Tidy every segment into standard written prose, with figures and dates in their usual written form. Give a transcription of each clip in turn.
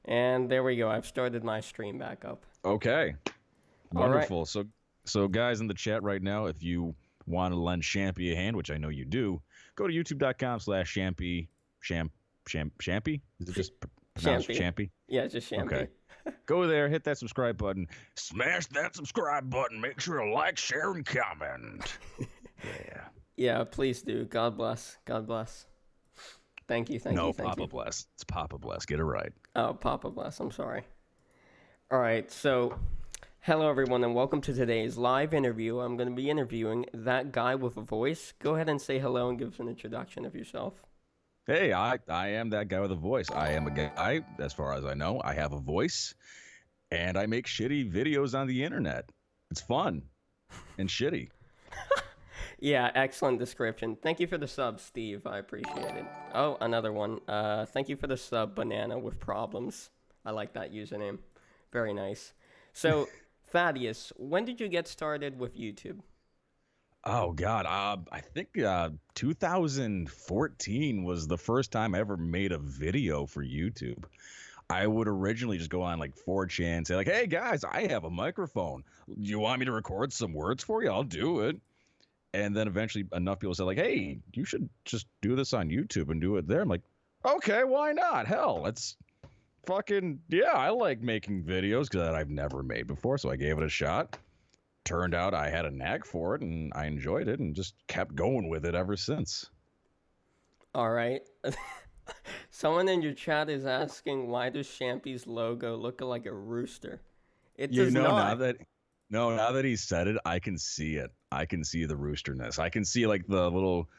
And there we go. I've started my stream back up. Okay, All right. wonderful. So guys in the chat right now, if you want to lend Champy a hand, which I know you do, go to youtube.com/Champy. Champy? Is it just pronounced Champy. Champy? Yeah, just Okay. Champy. Go there, hit that subscribe button, smash that subscribe button, make sure to like, share, and comment. Yeah. Yeah, please do. God bless. God bless. Thank you. Thank No, you. Thank Papa you. Bless. It's Papa Bless. Get it right. Oh, Papa bless. I'm sorry. All right. So, hello, everyone, and welcome to today's live interview. I'm going to be interviewing that guy with a voice. Go ahead and say hello and give us an introduction of yourself. Hey, I am that guy with a voice. I am a guy, as far as I know. I have a voice, and I make shitty videos on the internet. It's fun and shitty. Yeah, excellent description. Thank you for the sub, Steve. I appreciate it. Oh, another one. Thank you for the sub, Banana with Problems. I like that username. Very nice. So, Thaddius, when did you get started with YouTube? Oh God, I think 2014 was the first time I ever made a video for YouTube. I would originally just go on like 4chan and say like, "Hey guys, I have a microphone. You want me to record some words for you? I'll do it." And then eventually enough people said like, "Hey, you should just do this on YouTube and do it there." I'm like, "Okay, why not? Hell, it's fucking yeah, I like making videos that I've never made before, so I gave it a shot. Turned out I had a knack for it and I enjoyed it and just kept going with it ever since." All right. Someone in your chat is asking, why does Champy's logo look like a rooster? It You does know, not. now that he said it, I can see it. I can see the roosterness. I can see like the little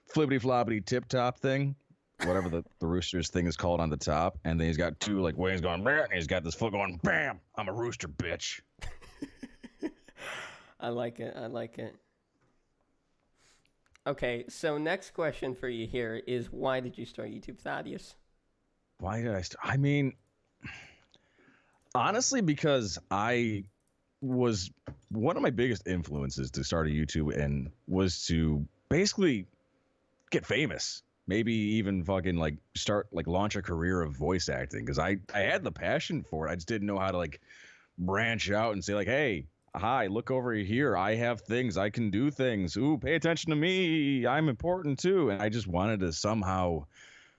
flippity floppity tip top thing, whatever the rooster's thing is called on the top, and then he's got two like wings going, "Meow," and he's got this foot going, bam, I'm a rooster, bitch. I like it. I like it. Okay, so next question for you here is, why did you start YouTube, Thaddeus? Why did I mean, honestly, because I was one of my biggest influences to start a YouTube and was to basically get famous. Maybe even fucking like start like launch a career of voice acting because I had the passion for it. I just didn't know how to like branch out and say like, "Hey, hi, look over here. I have things. I can do things. Ooh, pay attention to me. I'm important too." And I just wanted to somehow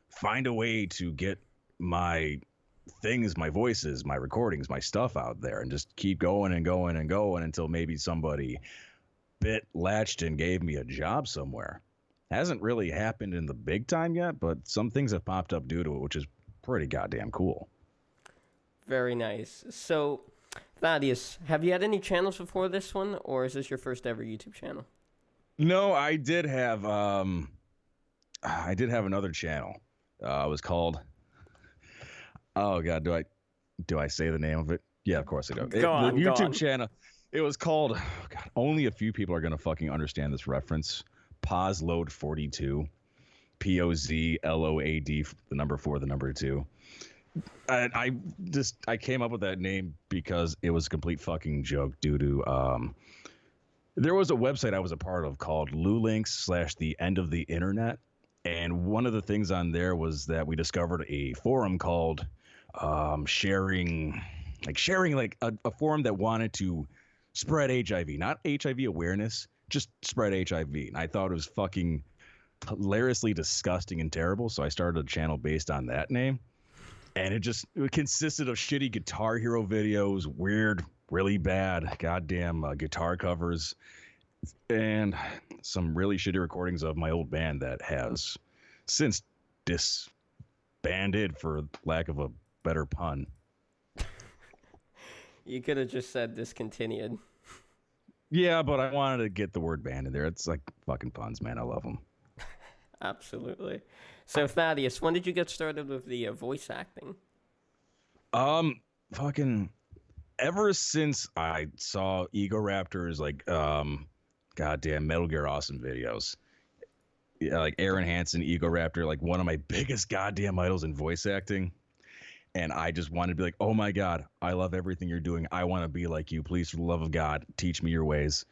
find a way to get my things, my voices, my recordings, my stuff out there and just keep going and going and going until maybe somebody latched and gave me a job somewhere. Hasn't really happened in the big time yet, but some things have popped up due to it, which is pretty goddamn cool. Very nice. So, Thaddeus, have you had any channels before this one, or is this your first ever YouTube channel? No, I did have another channel. It was called, oh God, do I say the name of it? Yeah, of course I do. Go The on, go YouTube on. channel, it was called, oh God, only a few people are going to fucking understand this reference. Pause load 42. POZLOAD, the number 4, the number 2. And I came up with that name because it was a complete fucking joke due to there was a website I was a part of called lulinks/the end of the internet. And one of the things on there was that we discovered a forum called sharing like a forum that wanted to spread HIV, not HIV awareness, just spread HIV. And I thought it was fucking hilariously disgusting and terrible. So I started a channel based on that name. And it consisted of shitty Guitar Hero videos, weird, really bad goddamn guitar covers, and some really shitty recordings of my old band that has since disbanded, for lack of a better pun. You could have just said discontinued. Yeah, but I wanted to get the word band in there. It's like fucking puns, man. I love them. Absolutely. So, Thaddeus, when did you get started with the voice acting? Fucking ever since I saw Ego Raptor's like goddamn Metal Gear Awesome videos. Yeah, like Aaron Hansen, Ego Raptor, like one of my biggest goddamn idols in voice acting. And I just wanted to be like, "Oh my God, I love everything you're doing. I want to be like you. Please, for the love of God, teach me your ways."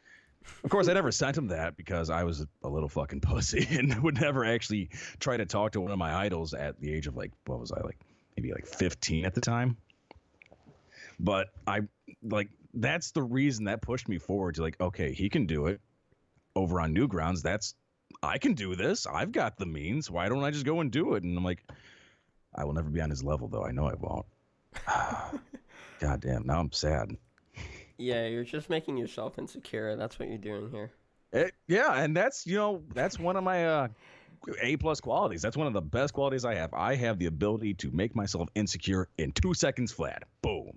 Of course, I never sent him that because I was a little fucking pussy and would never actually try to talk to one of my idols at the age of like, what was I, like maybe like 15 at the time. But that's the reason that pushed me forward to like, okay, he can do it over on Newgrounds. I can do this. I've got the means. Why don't I just go and do it? And I'm like, I will never be on his level, though. I know I won't. God damn. Now I'm sad. Yeah, you're just making yourself insecure. That's what you're doing here. Yeah, and that's one of my A+ qualities. That's one of the best qualities I have. I have the ability to make myself insecure in 2 seconds flat. Boom.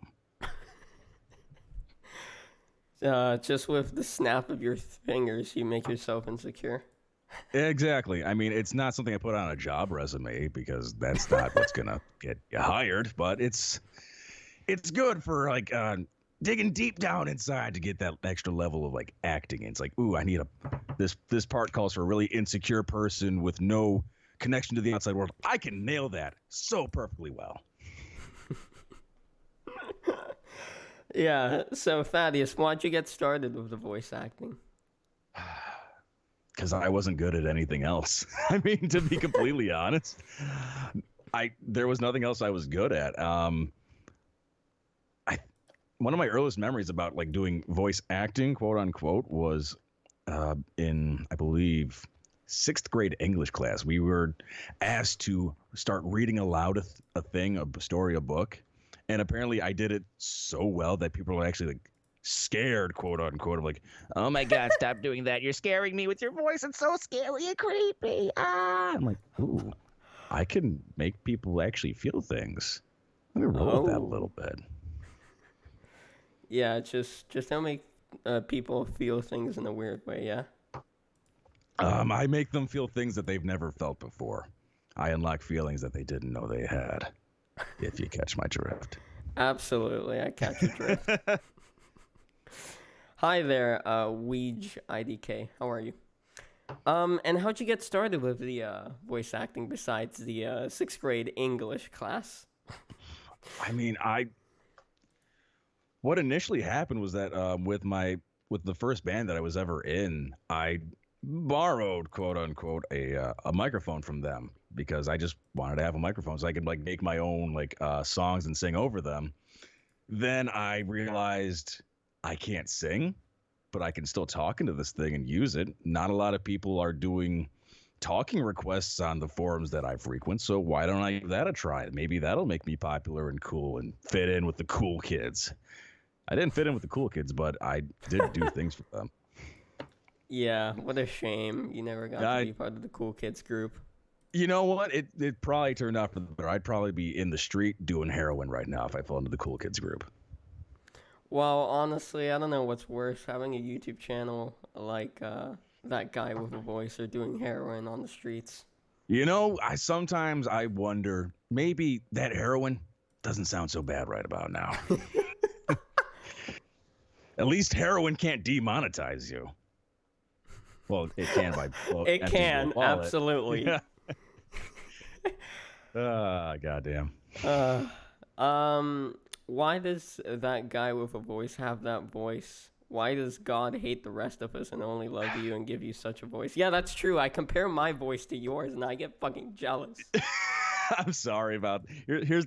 Just with the snap of your fingers, you make yourself insecure. Exactly. I mean, it's not something I put on a job resume because that's not what's gonna get you hired. But it's good for like digging deep down inside to get that extra level of like acting. It's like, ooh, I need this part calls for a really insecure person with no connection to the outside world. I can nail that so perfectly well. Yeah. So Thaddius, why'd you get started with the voice acting? Because I wasn't good at anything else. I mean, to be completely honest, there was nothing else I was good at. One of my earliest memories about like doing voice acting, quote unquote, was in, I believe, 6th grade English class. We were asked to start reading aloud a story, a book, and apparently I did it so well that people were actually like scared, quote unquote, of like, oh my God, stop doing that. You're scaring me with your voice. It's so scary and creepy. Ah, I'm like, ooh, I can make people actually feel things. Let me roll with that a little bit. Yeah, just don't make people feel things in a weird way, yeah? I make them feel things that they've never felt before. I unlock feelings that they didn't know they had, if you catch my drift. Absolutely, I catch your drift. Hi there, Weege IDK. How are you? And how'd you get started with the voice acting besides the 6th grade English class? I mean, what initially happened was that with the first band that I was ever in, I borrowed, quote unquote, a microphone from them because I just wanted to have a microphone so I could like make my own like songs and sing over them. Then I realized I can't sing, but I can still talk into this thing and use it. Not a lot of people are doing talking requests on the forums that I frequent, so why don't I give that a try? Maybe that'll make me popular and cool and fit in with the cool kids. I didn't fit in with the cool kids, but I did do things for them. Yeah, what a shame. You never got to be part of the cool kids group. You know what? It probably turned out for the better. I'd probably be in the street doing heroin right now if I fell into the cool kids group. Well, honestly, I don't know what's worse, having a YouTube channel like that guy with a voice or doing heroin on the streets. You know, sometimes I wonder, maybe that heroin doesn't sound so bad right about now. At least heroin can't demonetize you. Well, it can by it can, absolutely. Yeah. Goddamn. Why does that guy with a voice have that voice? Why does God hate the rest of us and only love you and give you such a voice? Yeah, that's true. I compare my voice to yours and I get fucking jealous. I'm sorry about here's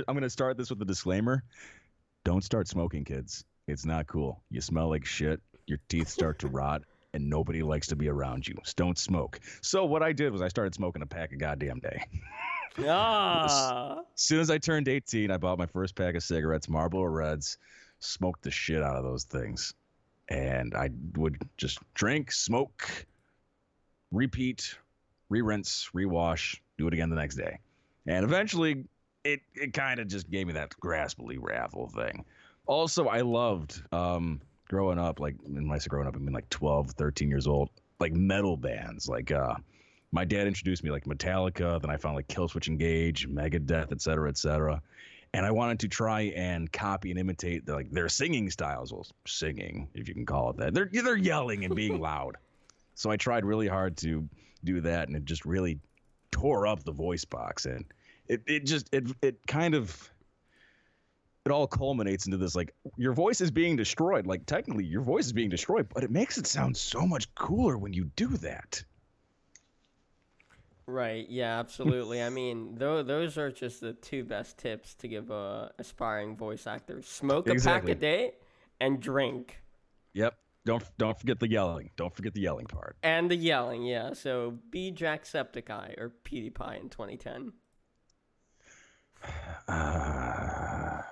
I'm gonna start this with a disclaimer. Don't start smoking, kids. It's not cool. You smell like shit, your teeth start to rot, and nobody likes to be around you. So don't smoke. So what I did was I started smoking a pack a goddamn day. As soon as I turned 18, I bought my first pack of cigarettes, Marlboro Reds, smoked the shit out of those things. And I would just drink, smoke, repeat, re-rinse, rewash, do it again the next day. And eventually, it kind of just gave me that graspily raffle thing. Also, I loved growing up, like when I say growing up, I mean like 12, 13 years old, like metal bands. Like my dad introduced me like Metallica, then I found like Killswitch Engage, Megadeth, et cetera, and I wanted to try and copy and imitate their singing styles. Well, singing, if you can call it that. They're yelling and being loud. So I tried really hard to do that, and it just really tore up the voice box, and it kind of. It all culminates into this, like, your voice is being destroyed. Like, technically, your voice is being destroyed, but it makes it sound so much cooler when you do that. Right. Yeah, absolutely. I mean, those are just the two best tips to give a aspiring voice actor. Smoke a pack a Exactly. day and drink. Yep. Don't forget the yelling. Don't forget the yelling part. And the yelling, yeah. So be Jacksepticeye or PewDiePie in 2010. Uh,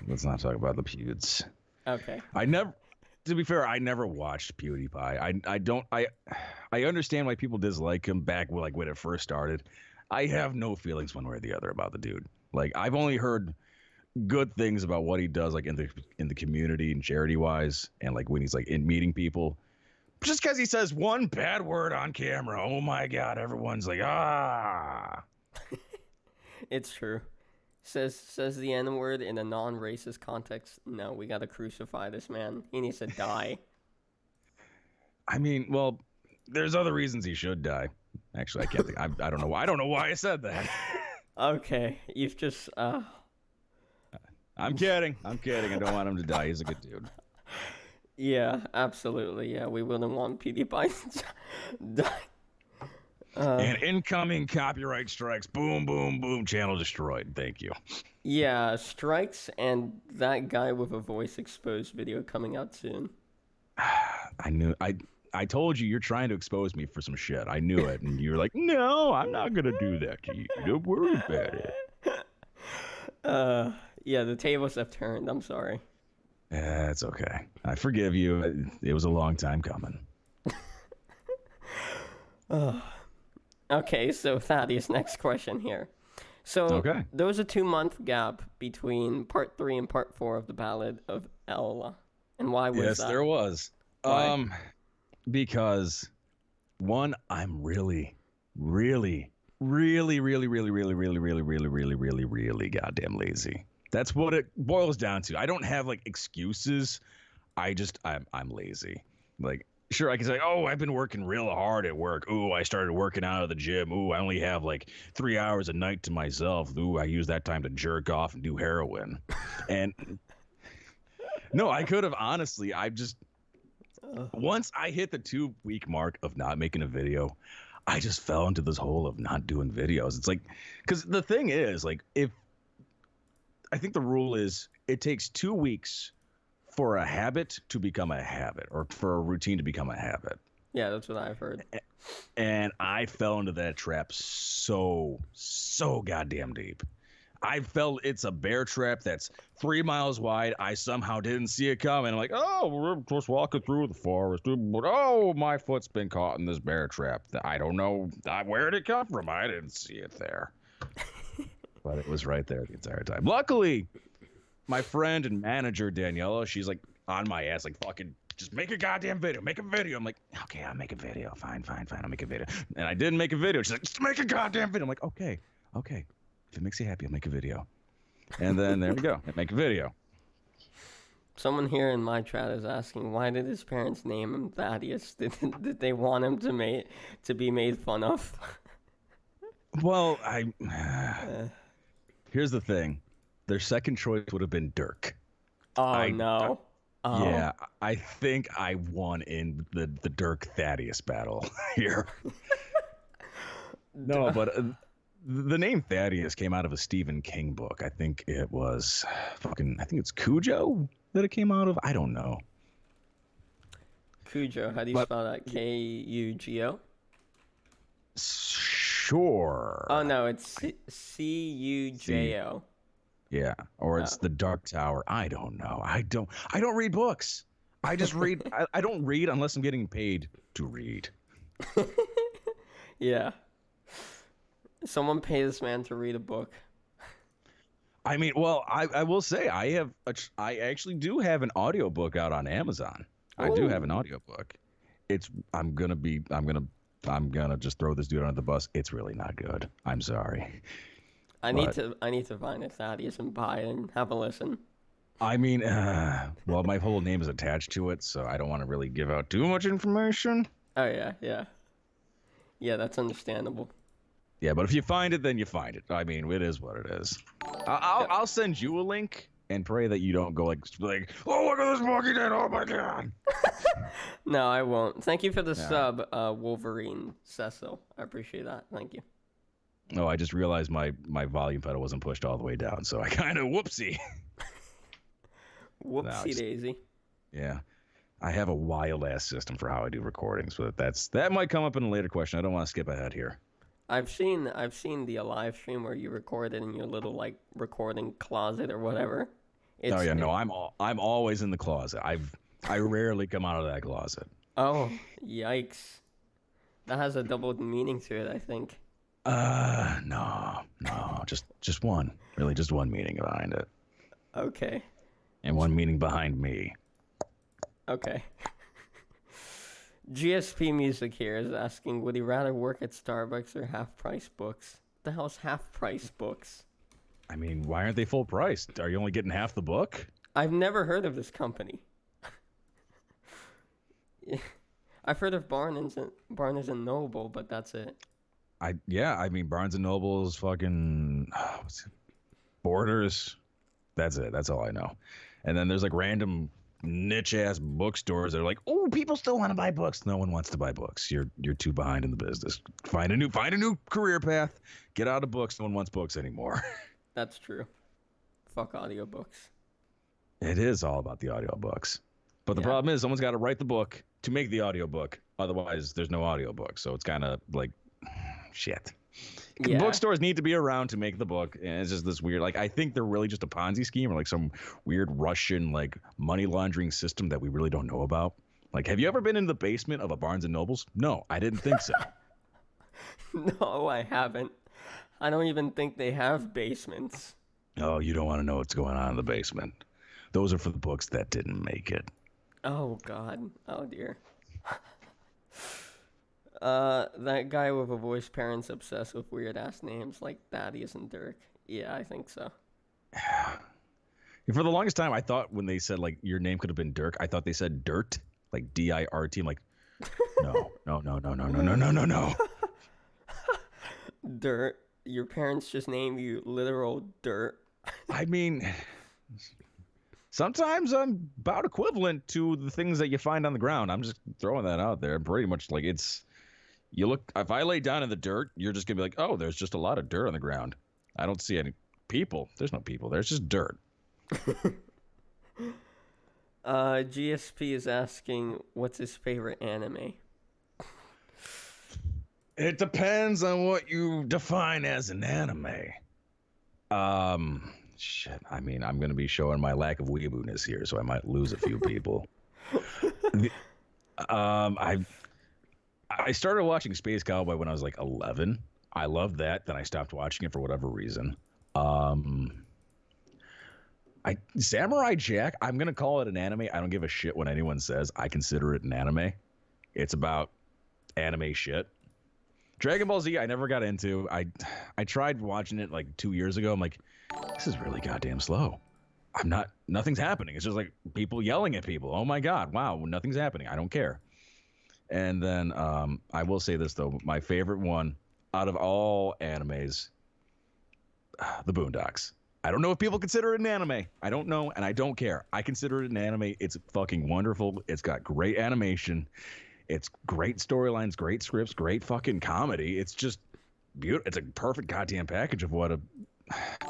let's not talk about the pewds. Okay. I never, to be fair, I never watched PewDiePie. I don't I understand why people dislike him back like when it first started. I have no feelings one way or the other about the dude. Like I've only heard good things about what he does like in the community and charity wise and like when he's like in meeting people. Just because he says one bad word on camera, oh my god, everyone's like ah. It's true. Says the N word in a non-racist context. No, we gotta crucify this man. He needs to die. I mean, well, there's other reasons he should die. Actually, I can't think. I don't know why. I don't know why I said that. Okay, you've just I'm kidding. I'm kidding. I don't want him to die. He's a good dude. yeah, absolutely. Yeah, we wouldn't want PewDiePie to die. And incoming copyright strikes. Boom, boom, boom. Channel destroyed. Thank you. Yeah, strikes and that guy with a voice exposed video coming out soon. I knew. I told you you're trying to expose me for some shit. I knew it, and you're like, no, I'm not gonna do that to you. Don't worry about it. Yeah, the tables have turned. I'm sorry. Yeah, it's okay. I forgive you. It was a long time coming. Okay, so Thaddius, next question here. So Okay. there was a 2-month gap between part 3 and part 4 of the Ballad of Ella. And why was Yes, that? there was. Why? Because one, I'm really, really, really, really, really, really, really, really, really, really, really, really goddamn lazy. That's what it boils down to. I don't have like excuses. I'm lazy. Like, sure, I can say, oh, I've been working real hard at work. Ooh, I started working out of the gym. Ooh, I only have like 3 hours a night to myself. Ooh, I use that time to jerk off and do heroin. And no, I could have honestly. Once I hit the 2-week mark of not making a video, I just fell into this hole of not doing videos. It's like, because the thing is, like, if I think the rule is it takes 2 weeks for a habit to become a habit or for a routine to become a habit. Yeah, that's what I've heard. And I fell into that trap so goddamn deep. I felt it's a bear trap that's 3 miles wide. I somehow didn't see it coming. I'm like, oh, we're just walking through the forest. But oh, my foot's been caught in this bear trap. I don't know. Where did it come from? I didn't see it there. But it was right there the entire time. Luckily, my friend and manager, Daniela, she's like on my ass, like fucking just make a goddamn video. Make a video. I'm like, okay, I'll make a video. Fine. I'll make a video. And I didn't make a video. She's like, just make a goddamn video. I'm like, okay. If it makes you happy, I'll make a video. And then there we go. I make a video. Someone here in my chat is asking, why did his parents name him Thaddeus? Did they want him to be made fun of? Well, here's the thing. Their second choice would have been Dirk. Oh, no. Oh. Yeah, I think I won in the Dirk Thaddeus battle here. No, but the name Thaddeus came out of a Stephen King book. I think it was I think it's Cujo that it came out of. I don't know. Cujo, how do you spell that? Kugo? Sure. Oh, no, it's Cujo. Yeah, or it's the Dark Tower. I don't know. I don't read books. I just read. I don't read unless I'm getting paid to read. Yeah. Someone pay this man to read a book. I mean, well, I will say I actually do have an audiobook out on Amazon. Ooh. I do have an audiobook. I'm gonna just throw this dude under the bus. It's really not good. I'm sorry. I need to find it, Thaddeus, and buy it and have a listen. I mean, well, my whole name is attached to it, so I don't want to really give out too much information. Oh yeah. Yeah, that's understandable. Yeah, but if you find it, then you find it. I mean, it is what it is. I'll send you a link and pray that you don't go like, oh, look at this monkey dead. Oh my god. No, I won't. Thank you for the sub, Wolverine Cecil. I appreciate that. Thank you. Oh, I just realized my volume pedal wasn't pushed all the way down, so I kind of whoopsie. No, Whoopsie daisy. yeah. I have a wild ass system for how I do recordings, but that might come up in a later question. I don't want to skip ahead here. I've seen the live stream where you record it in your little like recording closet or whatever. Oh It's yeah, it, no, I'm always in the closet. I rarely come out of that closet. oh yikes. That has a double meaning to it, I think. No, just one. Really, just one meaning behind it, Okay. and one meaning behind me. Okay. GSP Music here is asking, would he rather work at Starbucks or half price books? What the hell's half price books? I mean, why aren't they full price? Are you only getting half the book? I've never heard of this company. I've heard of Barnes and Noble, but that's it. I mean Barnes and Noble's fucking Borders. That's it. That's all I know. And then there's like random niche ass bookstores that are like, oh, people still want to buy books. No one wants to buy books. You're too behind in the business. Find a new career path. Get out of books. No one wants books anymore. That's true. Fuck audiobooks. It is all about the audiobooks. But the Yeah. problem is someone's got to write the book to make the audiobook. Otherwise, there's no audiobook. So it's kind of like shit. Yeah. Bookstores need to be around to make the book, and it's just this weird. Like, I think they're really just a Ponzi scheme or like some weird Russian like money laundering system that we really don't know about. Like, have you ever been in the basement of a Barnes and Nobles? No, I didn't think so. No, I haven't. I don't even think they have basements. Oh, you don't want to know what's going on in the basement. Those are for the books that didn't make it. Oh god. Oh dear. That guy with a voice, parents obsessed with weird ass names like Thaddius and Dirk. Yeah, I think so. For the longest time, I thought when they said like your name could have been Dirk, I thought they said Dirt, like Dirt. I'm like, no. Dirt. Your parents just named you literal dirt. I mean, sometimes I'm about equivalent to the things that you find on the ground. I'm just throwing that out there. Pretty much like you look, if I lay down in the dirt, you're just gonna be like, oh, there's just a lot of dirt on the ground. I don't see any people. There's no people. There's just dirt. GSP is asking, what's his favorite anime? It depends on what you define as an anime. Shit. I mean, I'm gonna be showing my lack of weeboo-ness here, so I might lose a few people. I started watching Space Cowboy when I was like 11. I loved that. Then I stopped watching it for whatever reason. Samurai Jack. I'm gonna call it an anime. I don't give a shit what anyone says. I consider it an anime. It's about anime shit. Dragon Ball Z, I never got into. I tried watching it like 2 years ago. I'm like, this is really goddamn slow. Nothing's happening. It's just like people yelling at people. Oh my God, wow, nothing's happening. I don't care. And then I will say this though, my favorite one out of all animes, the Boondocks. I don't know if people consider it an anime. I don't know, and I don't care. I consider it an anime. It's fucking wonderful. It's got great animation. It's great storylines, great scripts, great fucking comedy. It's just beautiful. It's a perfect goddamn package of what a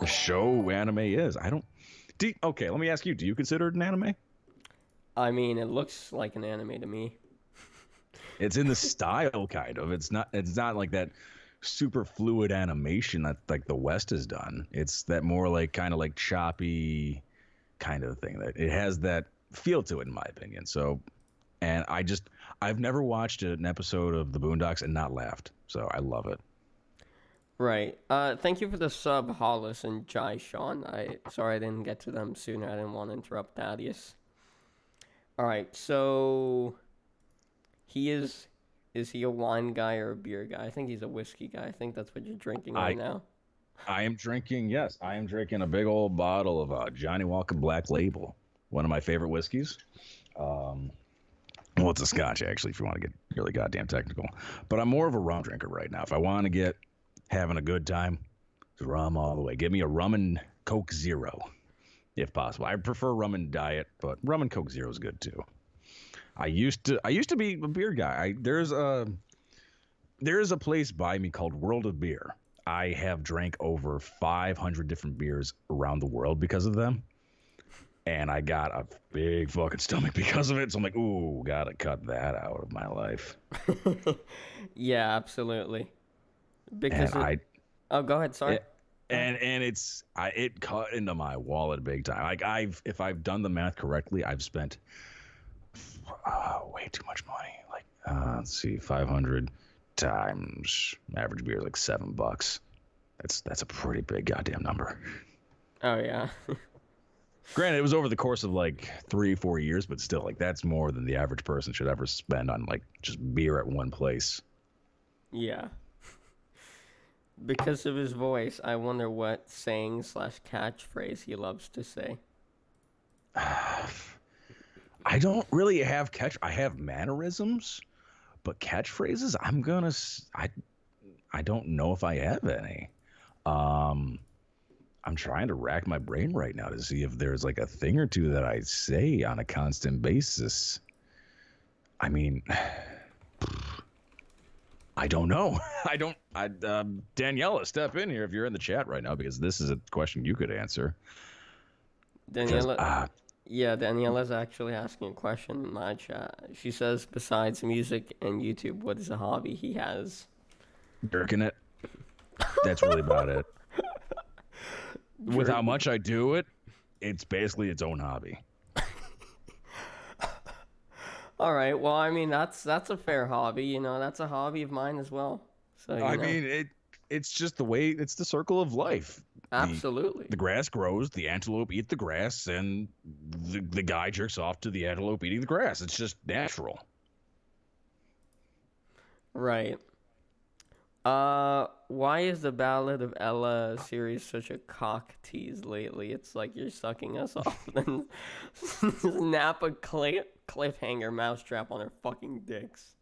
show anime is. Okay, let me ask you, do you consider it an anime? I mean, it looks like an anime to me. It's in the style, kind of. It's not like that super fluid animation that like the West has done. It's that more like kind of like choppy kind of thing. That it has that feel to it, in my opinion. So, and I've never watched an episode of the Boondocks and not laughed. So I love it. Right. Thank you for the sub, Hollis and Jai Sean. Sorry I didn't get to them sooner. I didn't want to interrupt Thaddeus. All right. So is he a wine guy or a beer guy? I think he's a whiskey guy. I think that's what you're drinking right now. I am drinking a big old bottle of Johnny Walker Black Label, one of my favorite whiskeys. Well, it's a Scotch, actually, if you want to get really goddamn technical. But I'm more of a rum drinker right now. If I want to get having a good time, it's rum all the way. Give me a rum and Coke Zero, if possible. I prefer rum and diet, but rum and Coke Zero is good too. I used to be a beer guy. There's a place by me called World of Beer. I have drank over 500 different beers around the world because of them. And I got a big fucking stomach because of it. So I'm like, ooh, gotta cut that out of my life. Yeah, absolutely. And Because it. Oh, go ahead. Sorry. it, it cut into my wallet big time. Like if I've done the math correctly, I've spent way too much money. Like, let's see, 500 times average beer is like $7. That's a pretty big goddamn number. Oh yeah. Granted, it was over the course of like 3-4 years, but still, like that's more than the average person should ever spend on like just beer at one place. Yeah. Because of his voice, I wonder what saying slash catchphrase he loves to say. I don't really have I have mannerisms, but catchphrases, I don't know if I have any. I'm trying to rack my brain right now to see if there's like a thing or two that I say on a constant basis. I mean, I don't know. Daniela, step in here if you're in the chat right now, because this is a question you could answer. Daniela, yeah, Daniela's actually asking a question in my chat. She says, besides music and YouTube, what is a hobby he has? Jerking it. That's really about it. With how much I do it, it's basically its own hobby. All right. Well, I mean, that's a fair hobby. You know, that's a hobby of mine as well. So I mean, it's just the way, it's the circle of life. Absolutely. The grass grows, the antelope eat the grass, and the guy jerks off to the antelope eating the grass. It's just natural. Right. Why is the Ballad of Ella series such a cock tease lately? It's like you're sucking us off and snap a cliffhanger mousetrap on our fucking dicks.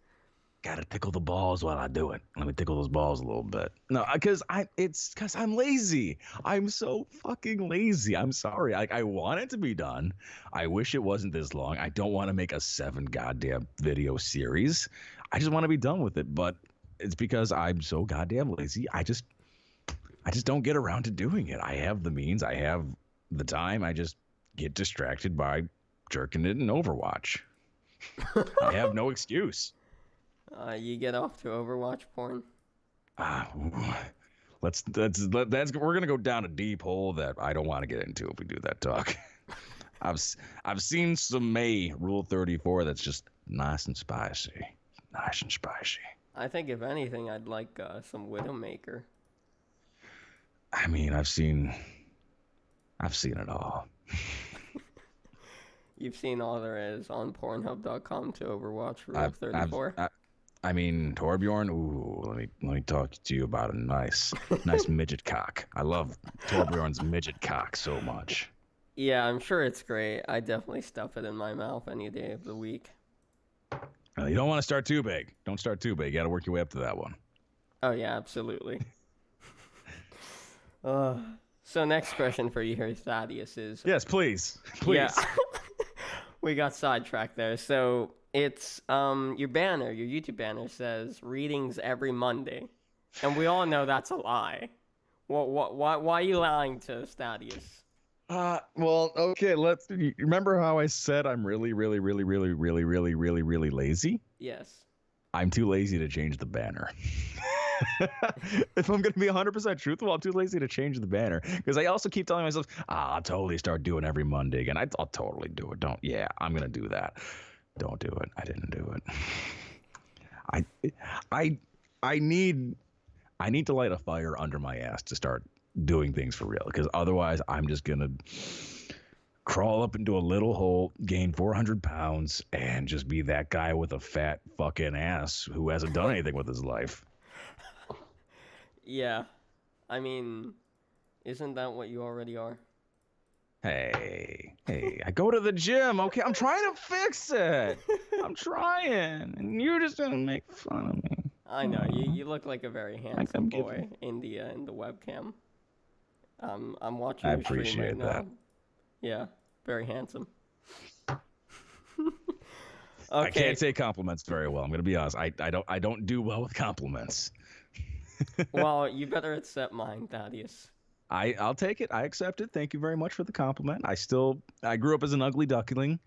Gotta tickle the balls while I do it. Let me tickle those balls a little bit. No, because I'm lazy. I'm so fucking lazy. I'm sorry. I want it to be done. I wish it wasn't this long. I don't want to make a 7 goddamn video series. I just want to be done with it. But it's because I'm so goddamn lazy. I just don't get around to doing it. I have the means. I have the time. I just get distracted by jerking it in Overwatch. I have no excuse. You get off to Overwatch porn. We're gonna go down a deep hole that I don't want to get into if we do that talk. I've seen some May Rule 34 that's just nice and spicy. I think if anything, I'd like some Widowmaker. I mean, I've seen it all. You've seen all there is on Pornhub.com to Overwatch Rule 34. I mean, Torbjorn. Ooh, let me talk to you about a nice midget cock. I love Torbjorn's midget cock so much. Yeah, I'm sure it's great. I definitely stuff it in my mouth any day of the week. You don't want to start too big. Don't start too big. You got to work your way up to that one. Oh yeah, absolutely. So next question for you here, Thaddius, is... Yes, please. Yeah. We got sidetracked there. So it's your banner, your YouTube banner says readings every Monday, and we all know that's a lie. Why are you lying to us, Thaddius? Well, okay. You remember how I said I'm really lazy? Yes. I'm too lazy to change the banner. If I'm going to be 100% truthful, I'm too lazy to change the banner, because I also keep telling myself, I'll totally start doing every Monday again. I'll totally do it. I'm going to do that. Don't do it. I didn't do it. I need to light a fire under my ass to start doing things for real, because otherwise I'm just going to crawl up into a little hole, gain 400 pounds, and just be that guy with a fat fucking ass who hasn't done anything with his life. Yeah. I mean, isn't that what you already are? Hey, I go to the gym, okay? I'm trying to fix it. I'm trying, and you're just gonna make fun of me. I know, you look like a very handsome boy in the webcam. I'm watching your stream right now. I appreciate that. Yeah, very handsome. Okay. I can't say compliments very well. I'm gonna be honest. I don't do well with compliments. Well, you better accept mine, Thaddeus. I'll take it. I accept it. Thank you very much for the compliment. I grew up as an ugly duckling.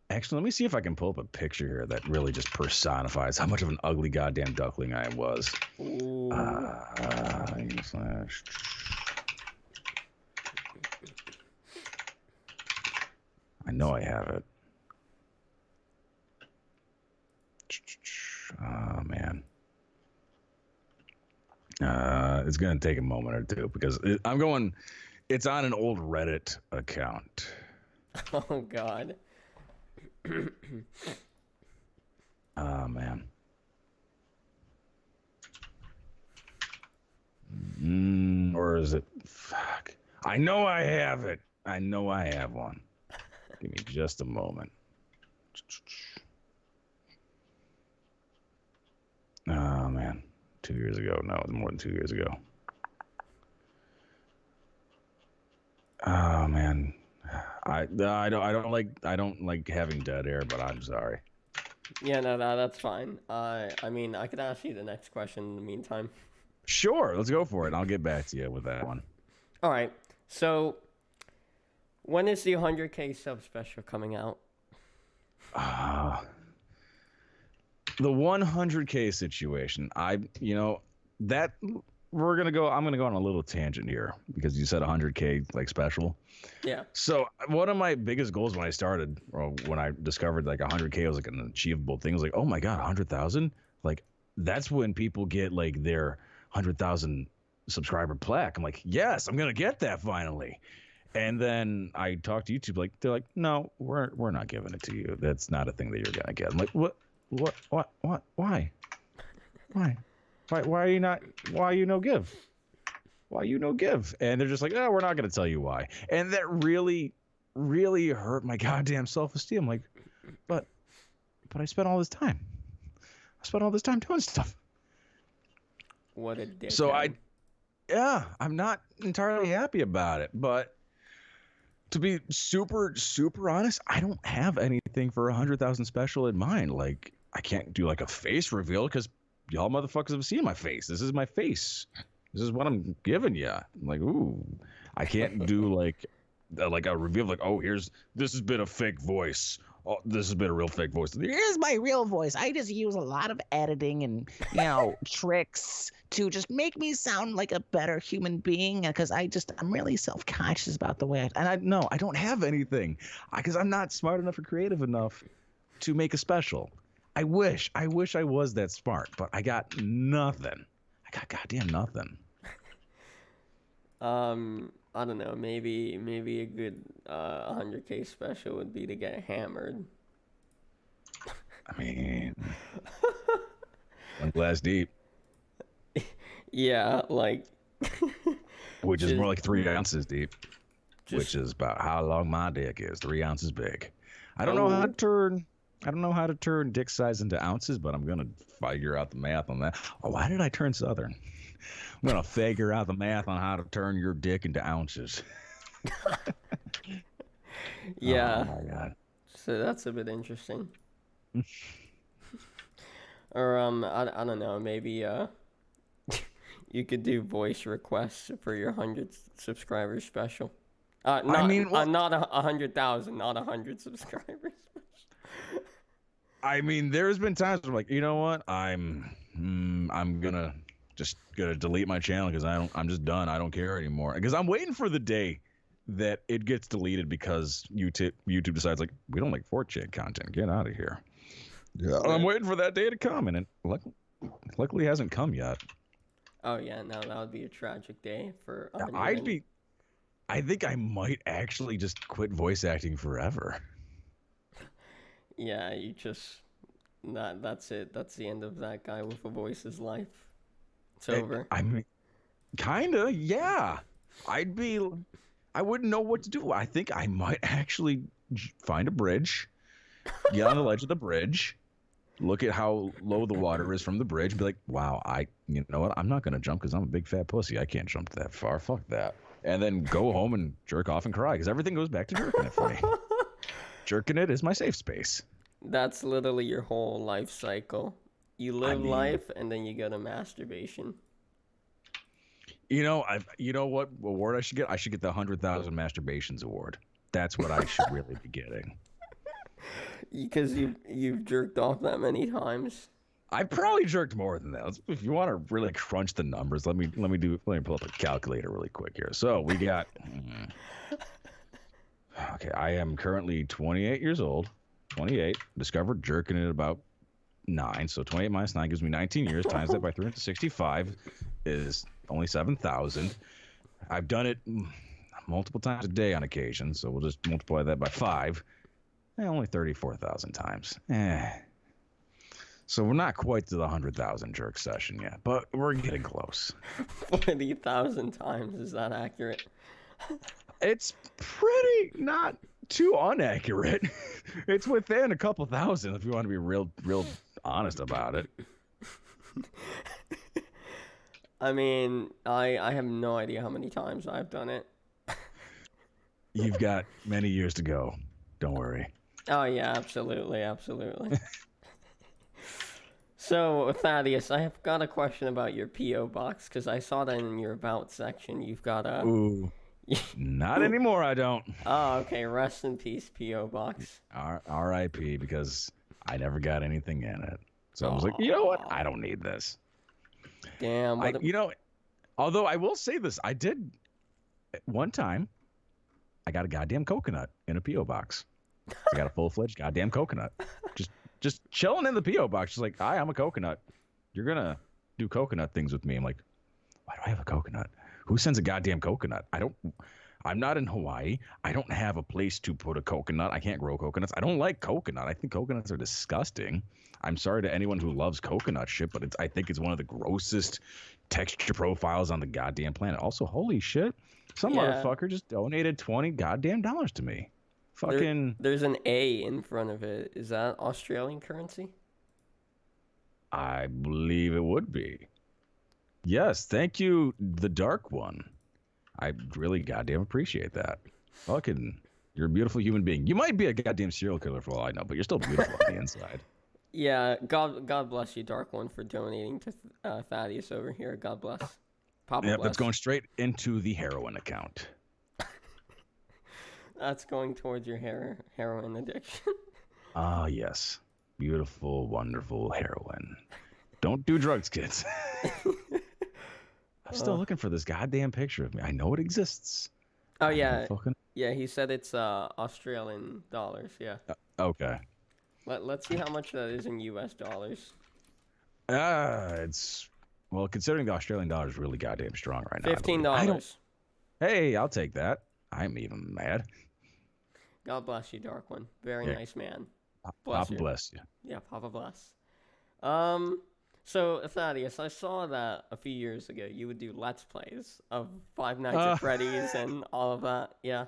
Actually, let me see if I can pull up a picture here that really just personifies how much of an ugly goddamn duckling I was. Ooh. Slash. I know I have it. Oh man. It's gonna take a moment or two because it's on an old Reddit account. Oh God. Oh man. Or is it? Fuck. I know I have it. I know I have one. Give me just a moment. Oh man. 2 years ago. No, it was more than 2 years ago. Oh man. I don't like having dead air, but I'm sorry. Yeah, no, that's fine. I mean, I could ask you the next question in the meantime. Sure, let's go for it. I'll get back to you with that one. All right. So, when is the 100K sub special coming out? The 100K situation. That I'm gonna go on a little tangent here because you said 100K like special. Yeah. So one of my biggest goals when I started, or when I discovered like 100K was like an achievable thing, I was like, oh my god, 100,000. Like that's when people get like their 100,000 subscriber plaque. I'm like, yes, I'm gonna get that finally. And then I talked to YouTube, like they're like, no, we're not giving it to you. That's not a thing that you're gonna get. I'm like, what, why? Why are you not? Why you no give? Why you no give? And they're just like, oh, we're not gonna tell you why. And that really, really hurt my goddamn self-esteem. Like, but I spent all this time. I spent all this time doing stuff. What a dick. So I'm not entirely happy about it, but to be super, super honest, I don't have anything for 100,000 special in mind. Like, I can't do like a face reveal because y'all motherfuckers have seen my face. This is my face. This is what I'm giving you. I'm like, ooh, I can't do like a reveal. Like, oh, this has been a fake voice. Oh, this has been a real fake voice. Here's my real voice. I just use a lot of editing and, tricks to just make me sound like a better human being because I'm really self-conscious about the way I don't have anything because I'm not smart enough or creative enough to make a special. I wish I was that smart, but I got nothing. I got goddamn nothing. I don't know. Maybe a good 100K special would be to get hammered. I mean, one glass deep. Yeah, like. Which is more like 3 ounces deep. Which is about how long my dick is. 3 ounces big. I don't know how to turn dick size into ounces, but I'm gonna figure out the math on that. Oh, why did I turn southern? I'm gonna figure out the math on how to turn your dick into ounces. Yeah. Oh my god. So that's a bit interesting. Or I don't know. Maybe you could do voice requests for your 100 subscribers special. Not 100,000, not 100 subscribers. I mean, there's been times where I'm like, you know what? I'm gonna delete my channel because I'm just done. I don't care anymore. Because I'm waiting for the day that it gets deleted because YouTube decides like we don't like 4chan content. Get out of here. Yeah, I'm waiting for that day to come, and it luckily hasn't come yet. Oh yeah, no, that would be a tragic day for. I think I might actually just quit voice acting forever. Yeah, you just that's it. That's the end of that guy with a voice's life. It's over. I mean, kinda, yeah. I wouldn't know what to do. I think I might actually find a bridge, get on the ledge of the bridge, look at how low the water is from the bridge, and be like, wow, you know what? I'm not gonna jump because I'm a big fat pussy. I can't jump that far. Fuck that. And then go home and jerk off and cry because everything goes back to jerking it for me. Jerking it is my safe space. That's literally your whole life cycle. You live life and then you go to masturbation. You know what award I should get? I should get the 100,000 masturbations award. That's what I should really be getting. Because you've jerked off that many times. I probably jerked more than that. If you want to really crunch the numbers, let me pull up a calculator really quick here. So we got. Okay, I am currently 28 years old. 28. Discovered jerking at about 9. So 28 minus 9 gives me 19 years. Times that by 365 is only 7,000. I've done it multiple times a day on occasion. So we'll just multiply that by 5. Only 34,000 times. So we're not quite to the 100,000 jerk session yet, but we're getting close. 40,000 times, is that accurate? It's pretty not too inaccurate. It's within a couple thousand if you want to be real honest about it. I mean, I have no idea how many times I've done it. You've got many years to go. Don't worry. Oh yeah, absolutely. So, Thaddius, I have got a question about your P.O. box, because I saw that in your About section. You've got a... Ooh, not anymore, I don't. Oh, okay. Rest in peace, P.O. box. R.I.P. because I never got anything in it. So I was like, you know what? I don't need this. Damn. Although I will say this, I did, one time, I got a goddamn coconut in a P.O. box. I got a full-fledged goddamn coconut. Just chilling in the P.O. box. She's like, hi, I'm a coconut. You're going to do coconut things with me. I'm like, why do I have a coconut? Who sends a goddamn coconut? I'm not in Hawaii. I don't have a place to put a coconut. I can't grow coconuts. I don't like coconut. I think coconuts are disgusting. I'm sorry to anyone who loves coconut shit, but I think it's one of the grossest texture profiles on the goddamn planet. Also, holy shit. Some motherfucker just donated $20 goddamn dollars to me. Fucking. There's an A in front of it. Is that Australian currency? I believe it would be. Yes, thank you, the dark one. I really goddamn appreciate that. Fucking, you're a beautiful human being. You might be a goddamn serial killer for all I know, but you're still beautiful on the inside. Yeah, God bless you, Dark One, for donating to Thaddius over here. God bless. Papa Yep, bless. that's going straight into the heroin account. That's going towards your heroin addiction. Ah, yes. Beautiful, wonderful heroin. Don't do drugs, kids. I'm still looking for this goddamn picture of me. I know it exists. Oh, yeah. Yeah, he said it's Australian dollars, yeah. Okay. Let's see how much that is in US dollars. Well, considering the Australian dollar is really goddamn strong right now. $15. Hey, I'll take that. I'm even mad. God bless you, Dark One. Very nice man. Papa bless you. Yeah, Papa bless. So, Thaddius, I saw that a few years ago you would do Let's Plays of Five Nights at Freddy's and all of that. Yeah.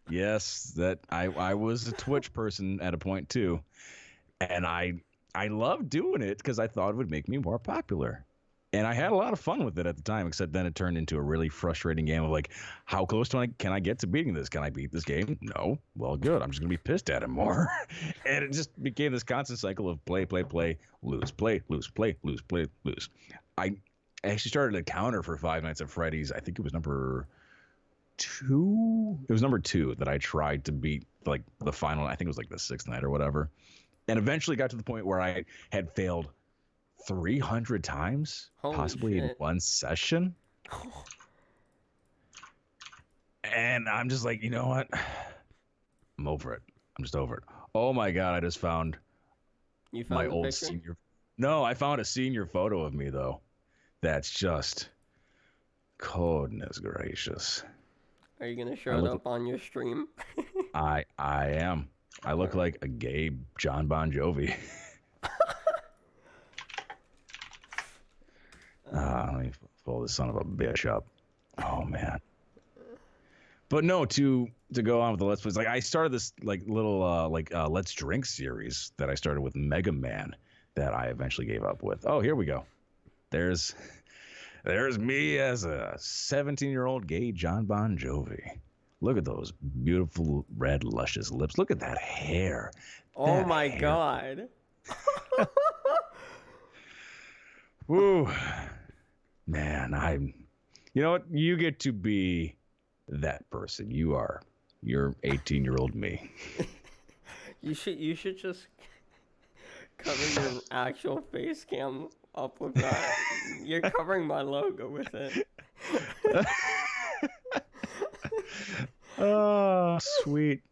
Yes, that I was a Twitch person at a point too, and I loved doing it because I thought it would make me more popular. And I had a lot of fun with it at the time, except then it turned into a really frustrating game of like, how close can I get to beating this? Can I beat this game? No. Well, good. I'm just going to be pissed at him more. And it just became this constant cycle of play, lose, play, lose, play, lose, play, lose. I actually started a counter for Five Nights at Freddy's. I think it was number 2. It was number 2 that I tried to beat, like the final. I think it was like the 6th night or whatever. And eventually got to the point where I had failed 300 times, Holy possibly shit. in one session. And I'm just like, you know what? I'm over it. I'm just over it. Oh my God, I just found You found my the old picture? senior. No, I found a senior photo of me, though. That's just goodness gracious. Are you going to show it up on your stream? I am. I look like a gay John Bon Jovi. Let me pull this son of a bitch up. Oh man. But no, to go on with the Let's Plays, like I started this like little Let's Drink series that I started with Mega Man that I eventually gave up with. Oh, here we go. There's me as a 17-year-old gay John Bon Jovi. Look at those beautiful red luscious lips. Look at that hair. Oh my God. Woo. Man, You know what? You get to be that person. You're 18-year-old me. You should just cover your actual face cam up with that. You're covering my logo with it. Oh, sweet.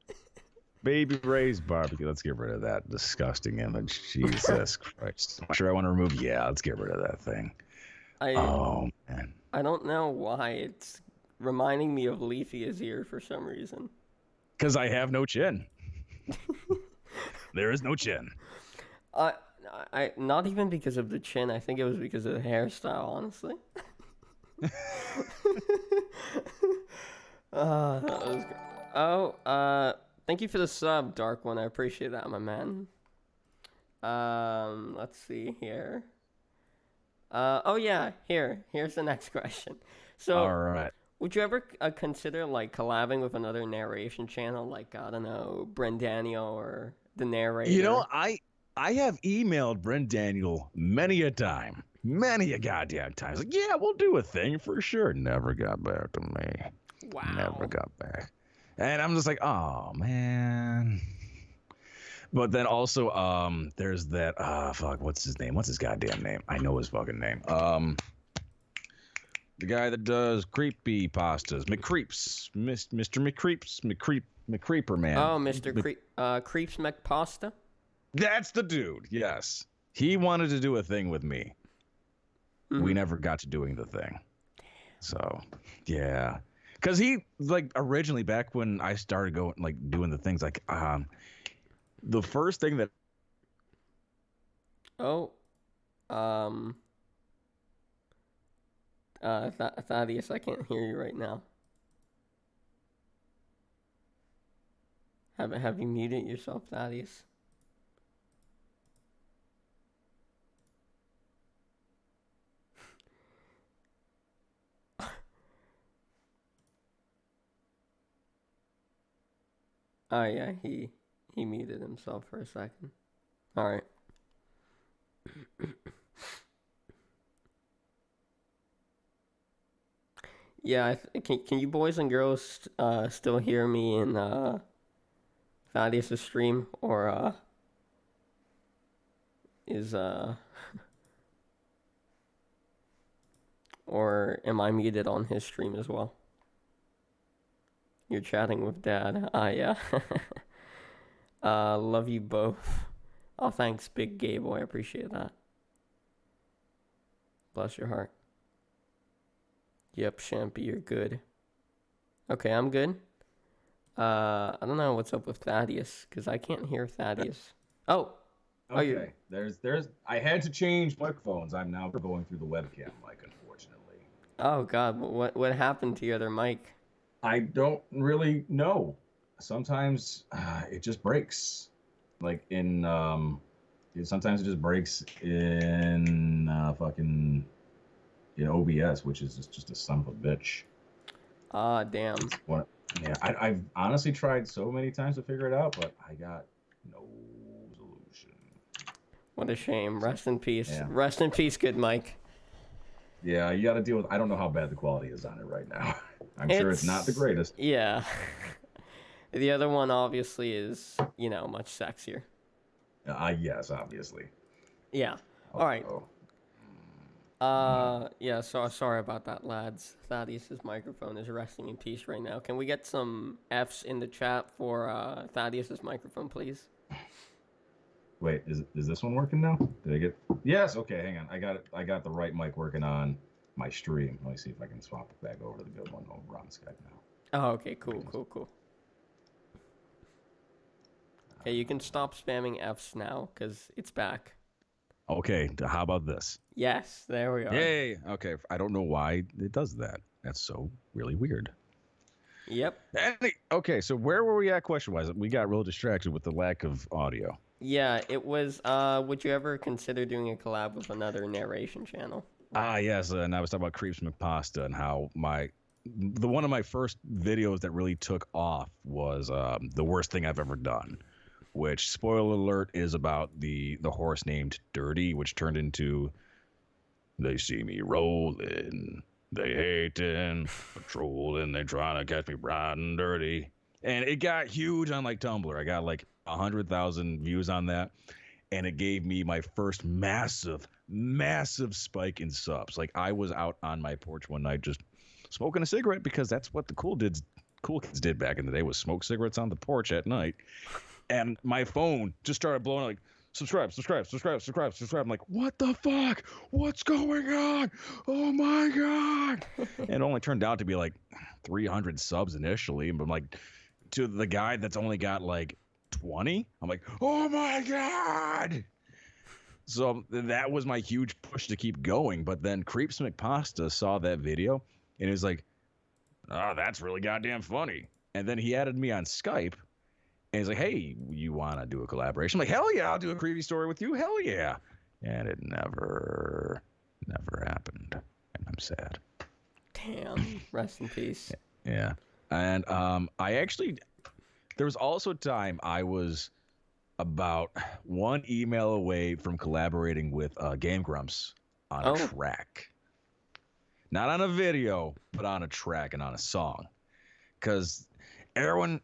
Baby Ray's barbecue. Let's get rid of that disgusting image. Jesus Christ. I'm sure I want to remove. Yeah, let's get rid of that thing. Oh, man. I don't know why it's reminding me of Leafy Azir for some reason. Because I have no chin. There is no chin. I not even because of the chin. I think it was because of the hairstyle, honestly. That was good. Oh, thank you for the sub, Dark One. I appreciate that, my man. Let's see here. Oh yeah, here's the next question. So, All right. would you ever consider like collabing with another narration channel, like I don't know, Brendaniel or the narrator? You know, I have emailed Brent Daniel many a time. Many a goddamn times. Like, yeah, we'll do a thing for sure. Never got back to me. Wow. Never got back. And I'm just like, oh man. But then also, there's that fuck, what's his name? What's his goddamn name? I know his fucking name. The guy that does creepy pastas. McCreeps. Mr. McCreeper man. Oh, Mr. Creeps McPasta? That's the dude, yes. He wanted to do a thing with me. Mm-hmm. We never got to doing the thing. So, yeah. Because he, like, originally, back when I started going, like, doing the things, like, the first thing that... Oh. Thaddius, I can't hear you right now. Have you muted yourself, Thaddius? Oh yeah, he muted himself for a second. All right. Yeah, can you boys and girls still hear me in Thaddeus' stream, or is or am I muted on his stream as well? You're chatting with Dad. Ah, yeah. Love you both. Oh, thanks, Big Gay Boy. I appreciate that. Bless your heart. Yep, Shampy, you're good. Okay, I'm good. I don't know what's up with Thaddeus, because I can't hear Thaddeus. Oh. Okay, there's. I had to change microphones. I'm now going through the webcam mic, unfortunately. Oh, God. What happened to your other mic? I don't really know. Sometimes it just breaks. Like in sometimes it just breaks in fucking OBS, which is just a son of a bitch. Ah, damn. What? Yeah, I've honestly tried so many times to figure it out, but I got no solution. What a shame. Rest in peace. Yeah. Rest in peace, good Mike. Yeah, you got to deal with. I don't know how bad the quality is on it right now. I'm sure it's not the greatest. Yeah. The other one obviously is, much sexier. Yes, obviously. Yeah. All right. Yeah, so sorry about that, lads. Thaddeus' microphone is resting in peace right now. Can we get some F's in the chat for Thaddeus' microphone, please? Wait, is this one working now? Did I get... Yes, okay, hang on. I got it. I got the right mic working on my stream. Let me see if I can swap it back over to the good one over on Skype now. Oh, okay, cool. Okay, you can stop spamming F's now, because it's back. Okay, how about this? Yes, there we are. Yay! Okay, I don't know why it does that. That's so really weird. Yep. Okay, so where were we at question-wise? We got real distracted with the lack of audio. Yeah, it was, would you ever consider doing a collab with another narration channel? Yes, and I was talking about Creeps McPasta and how one of my first videos that really took off was the worst thing I've ever done, which, spoiler alert, is about the horse named Dirty, which turned into They See Me Rolling. They hating, patrolling, they trying to catch me riding dirty. And it got huge on like Tumblr. I got like 100,000 views on that. And it gave me my first massive spike in subs. Like I was out on my porch one night just smoking a cigarette because that's what the cool kids did back in the day was smoke cigarettes on the porch at night. And my phone just started blowing like subscribe. I'm like, what the fuck? What's going on? Oh my God. And it only turned out to be like 300 subs initially. But I'm like, to the guy that's only got like 20, I'm like, oh my God. So that was my huge push to keep going. But then Creeps McPasta saw that video and he was like, oh, that's really goddamn funny. And then he added me on Skype. And he's like, hey, you want to do a collaboration? I'm like, hell yeah, I'll do a creepy story with you. Hell yeah. And it never happened. And I'm sad. Damn. Rest in peace. Yeah. And there was also a time I was about one email away from collaborating with Game Grumps on a track. Not on a video, but on a track and on a song. Because Aaron,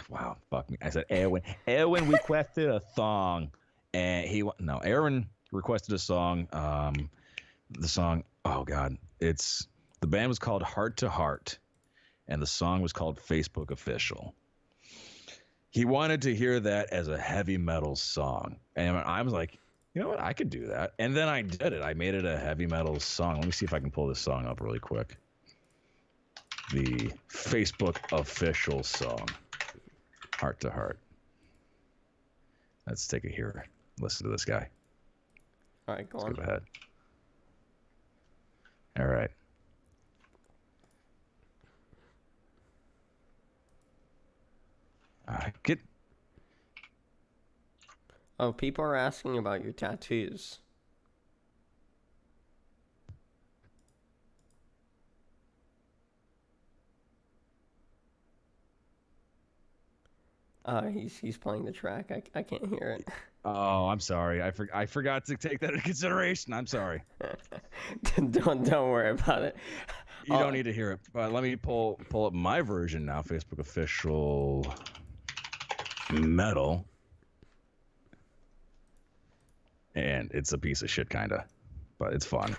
wow, fuck me. I said Aaron. Aaron requested a song, and Aaron requested a song. The song, oh God, the band was called Heart to Heart, and the song was called Facebook Official. He wanted to hear that as a heavy metal song, and I was like, you know what, I could do that. And then I did it. I made it a heavy metal song. Let me see if I can pull this song up really quick. The Facebook Official song, Heart to Heart. Let's take a hear. Listen to this guy. All right, go on. Go ahead. All right. Get. Oh, people are asking about your tattoos. He's playing the track. I can't hear it. Oh, I'm sorry. I forgot to take that into consideration. I'm sorry. Don't worry about it. You don't need to hear it. But let me pull up my version now. Facebook Official Metal. And it's a piece of shit, kinda, but it's fun.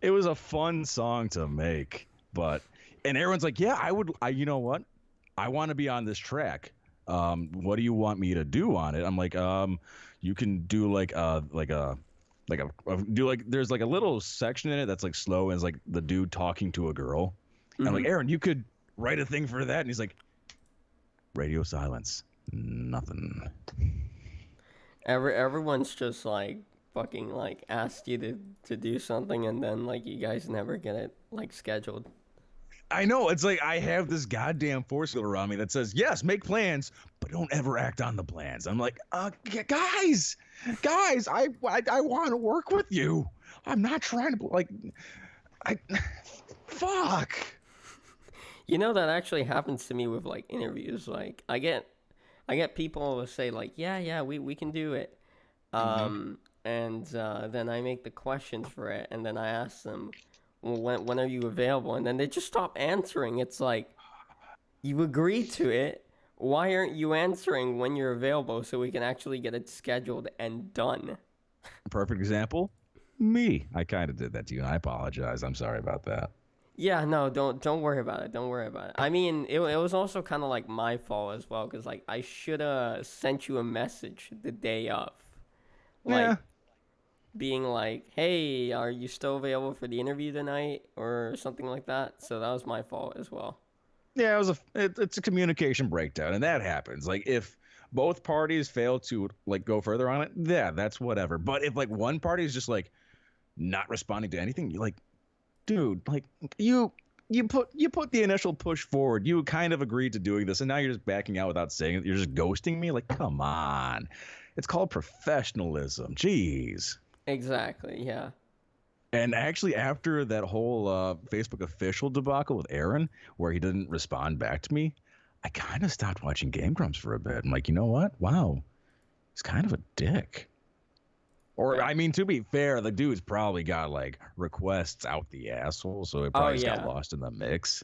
It was a fun song to make, and everyone's like, yeah, you know what? I want to be on this track. What do you want me to do on it? I'm like, you can do there's like a little section in it that's like slow and it's like the dude talking to a girl. Mm-hmm. I'm like, Aaron, you could write a thing for that. And he's like, radio silence, nothing. Everyone's just like fucking like asked you to do something and then like you guys never get it like scheduled. I know. It's like I have this goddamn force field around me that says, yes, make plans, but don't ever act on the plans. I'm like, guys, I want to work with you. I'm not trying to fuck. You know, that actually happens to me with like interviews. Like I get people who say like, yeah, we can do it. And then I make the questions for it and then I ask them, when are you available? And then they just stop answering. It's like, you agreed to it. Why aren't you answering when you're available so we can actually get it scheduled and done? Perfect example, me. I kind of did that to you, and I apologize. I'm sorry about that. Yeah, no, don't worry about it. Don't worry about it. I mean, it was also kind of like my fault as well because like I should have sent you a message the day of. Like, being like, hey, are you still available for the interview tonight or something like that? So that was my fault as well. Yeah, it's a communication breakdown, and that happens. Like if both parties fail to like go further on it, yeah, that's whatever. But if like one party is just like not responding to anything, you're like, dude, like you put the initial push forward. You kind of agreed to doing this, and now you're just backing out without saying it. You're just ghosting me. Like, come on. It's called professionalism. Jeez. Exactly. Yeah. And actually, after that whole Facebook official debacle with Aaron, where he didn't respond back to me, I kind of stopped watching Game Grumps for a bit. I'm like, you know what? Wow, he's kind of a dick. Or, Yeah. I mean, to be fair, the dude's probably got like requests out the asshole, so it probably just got Yeah. lost in the mix.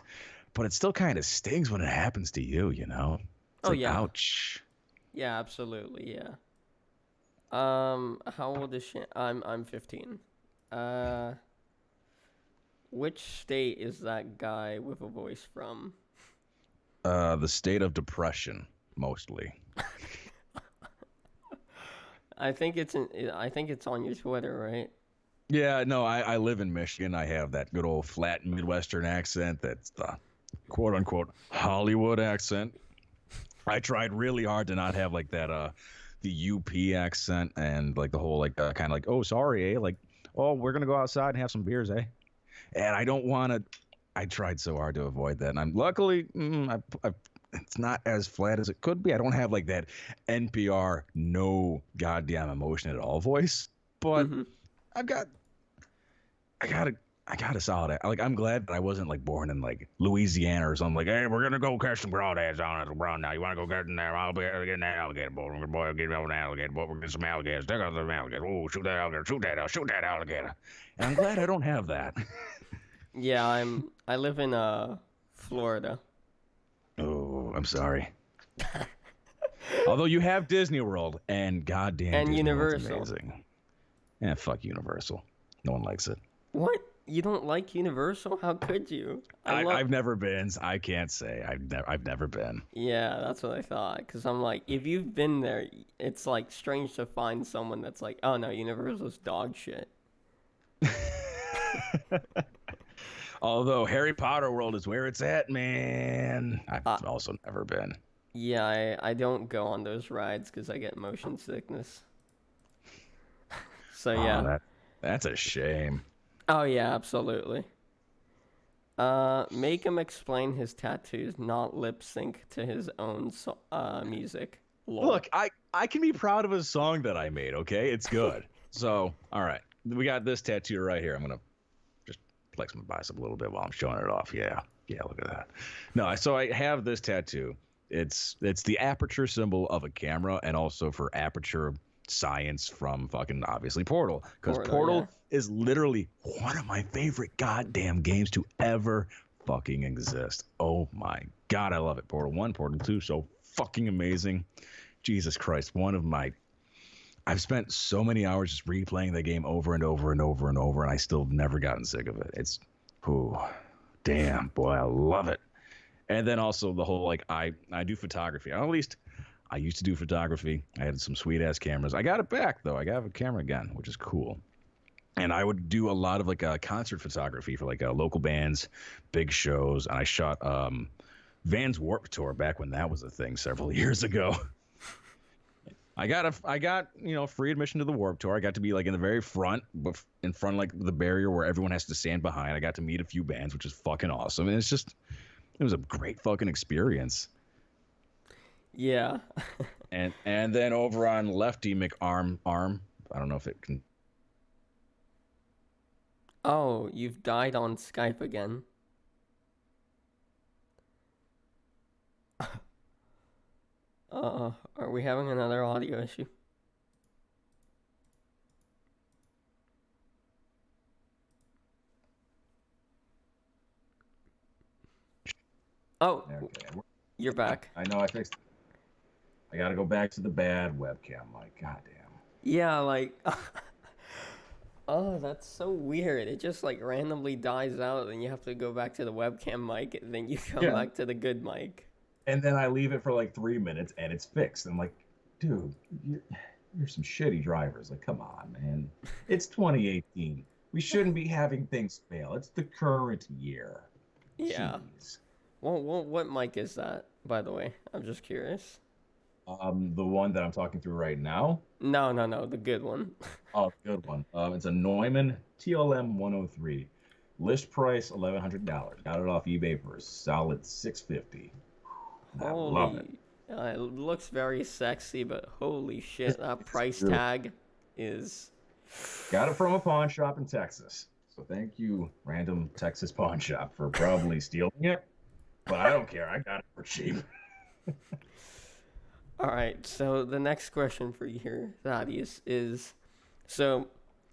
But it still kind of stings when it happens to you, you know? It's like, Yeah. ouch. Yeah. Absolutely. Yeah. How old is she? I'm 15. Uh, which state is that guy with a voice from? The state of depression, mostly. I think it's on your Twitter, right? Yeah, no, I live in Michigan. I have that good old flat Midwestern accent. That's the quote unquote Hollywood accent. I tried really hard to not have like that the UP accent and like the whole like kind of like, oh, sorry, eh? Like, oh, we're gonna go outside and have some beers, eh? And I don't want to. I tried so hard to avoid that, and I'm luckily it's not as flat as it could be. I don't have like that NPR no goddamn emotion at all voice, but Mm-hmm. I've got I got a solid. Like, I'm glad that I wasn't like born in like Louisiana or something. Like, hey, we're gonna go catch some crawdads on at the brown now. You want to go get in there? I'll be getting that alligator boy. Boy, get an alligator boy. We're getting some alligators. Take out the alligator. Oh, shoot that alligator. Shoot that alligator. And I'm glad I don't have that. Yeah, I live in Florida. Oh, I'm sorry. Although you have Disney World and goddamn And Disney World's Universal. amazing. Yeah, fuck Universal. No one likes it. What? You don't like Universal? How could you? I've never been. So I can't say. I've never been. Yeah, that's what I thought. Cause I'm like, if you've been there, it's like strange to find someone that's like, oh no, Universal's dog shit. Although Harry Potter World is where it's at, man. I've Uh, also never been. Yeah, I don't go on those rides because I get motion sickness. So Oh, yeah. that's a shame. Oh yeah, absolutely. Make him explain his tattoos, not lip sync to his own music. Lol. Look, I can be proud of a song that I made, okay? It's good. So, all right. We got this tattoo right here. I'm going to just flex my bicep a little bit while I'm showing it off. Yeah. Yeah, look at that. No, so I have this tattoo. It's the aperture symbol of a camera and also for aperture science from fucking obviously Portal. Because Portal is literally one of my favorite goddamn games to ever fucking exist. Oh my God, I love it. Portal 1, Portal 2, so fucking amazing. Jesus Christ, I've spent so many hours just replaying the game over and over and over and over, and I still have never gotten sick of it. It's, damn, boy, I love it. And then also the whole, like, I do photography. At least I used to do photography. I had some sweet-ass cameras. I got it back, though. I got a camera again, which is cool. And I would do a lot of, like, concert photography for, like, local bands, big shows. And I shot Van's Warped Tour back when that was a thing several years ago. I got free admission to the Warped Tour. I got to be like in the very front, in front of like the barrier where everyone has to stand behind. I got to meet a few bands, which is fucking awesome. And it was a great fucking experience. Yeah. and then over on Lefty McArm, I don't know if it can. Oh, you've died on Skype again. Are we having another audio issue? Oh, Okay. you're back. I know I fixed it. I got to go back to the bad webcam. Like, goddamn. Yeah, like, oh, that's so weird. It just like randomly dies out, and you have to go back to the webcam mic, and then you come back to the good mic. And then I leave it for like 3 minutes, and it's fixed. I'm like, dude, you're some shitty drivers. Like, come on, man. It's 2018. We shouldn't be having things fail. It's the current year. Yeah. Jeez. Well, what mic is that, by the way? I'm just curious. The one that I'm talking through right now. No, the good one. Oh, good one. It's a Neumann TLM 103. List price $1,100. Got it off eBay for a solid $650. I love it. Holy, it looks very sexy, but holy shit, It's, that it's price really tag is. got it from a pawn shop in Texas. So thank you, random Texas pawn shop, for probably stealing it. But I don't care. I got it for cheap. All right, so the next question for you here, Thaddeus, is so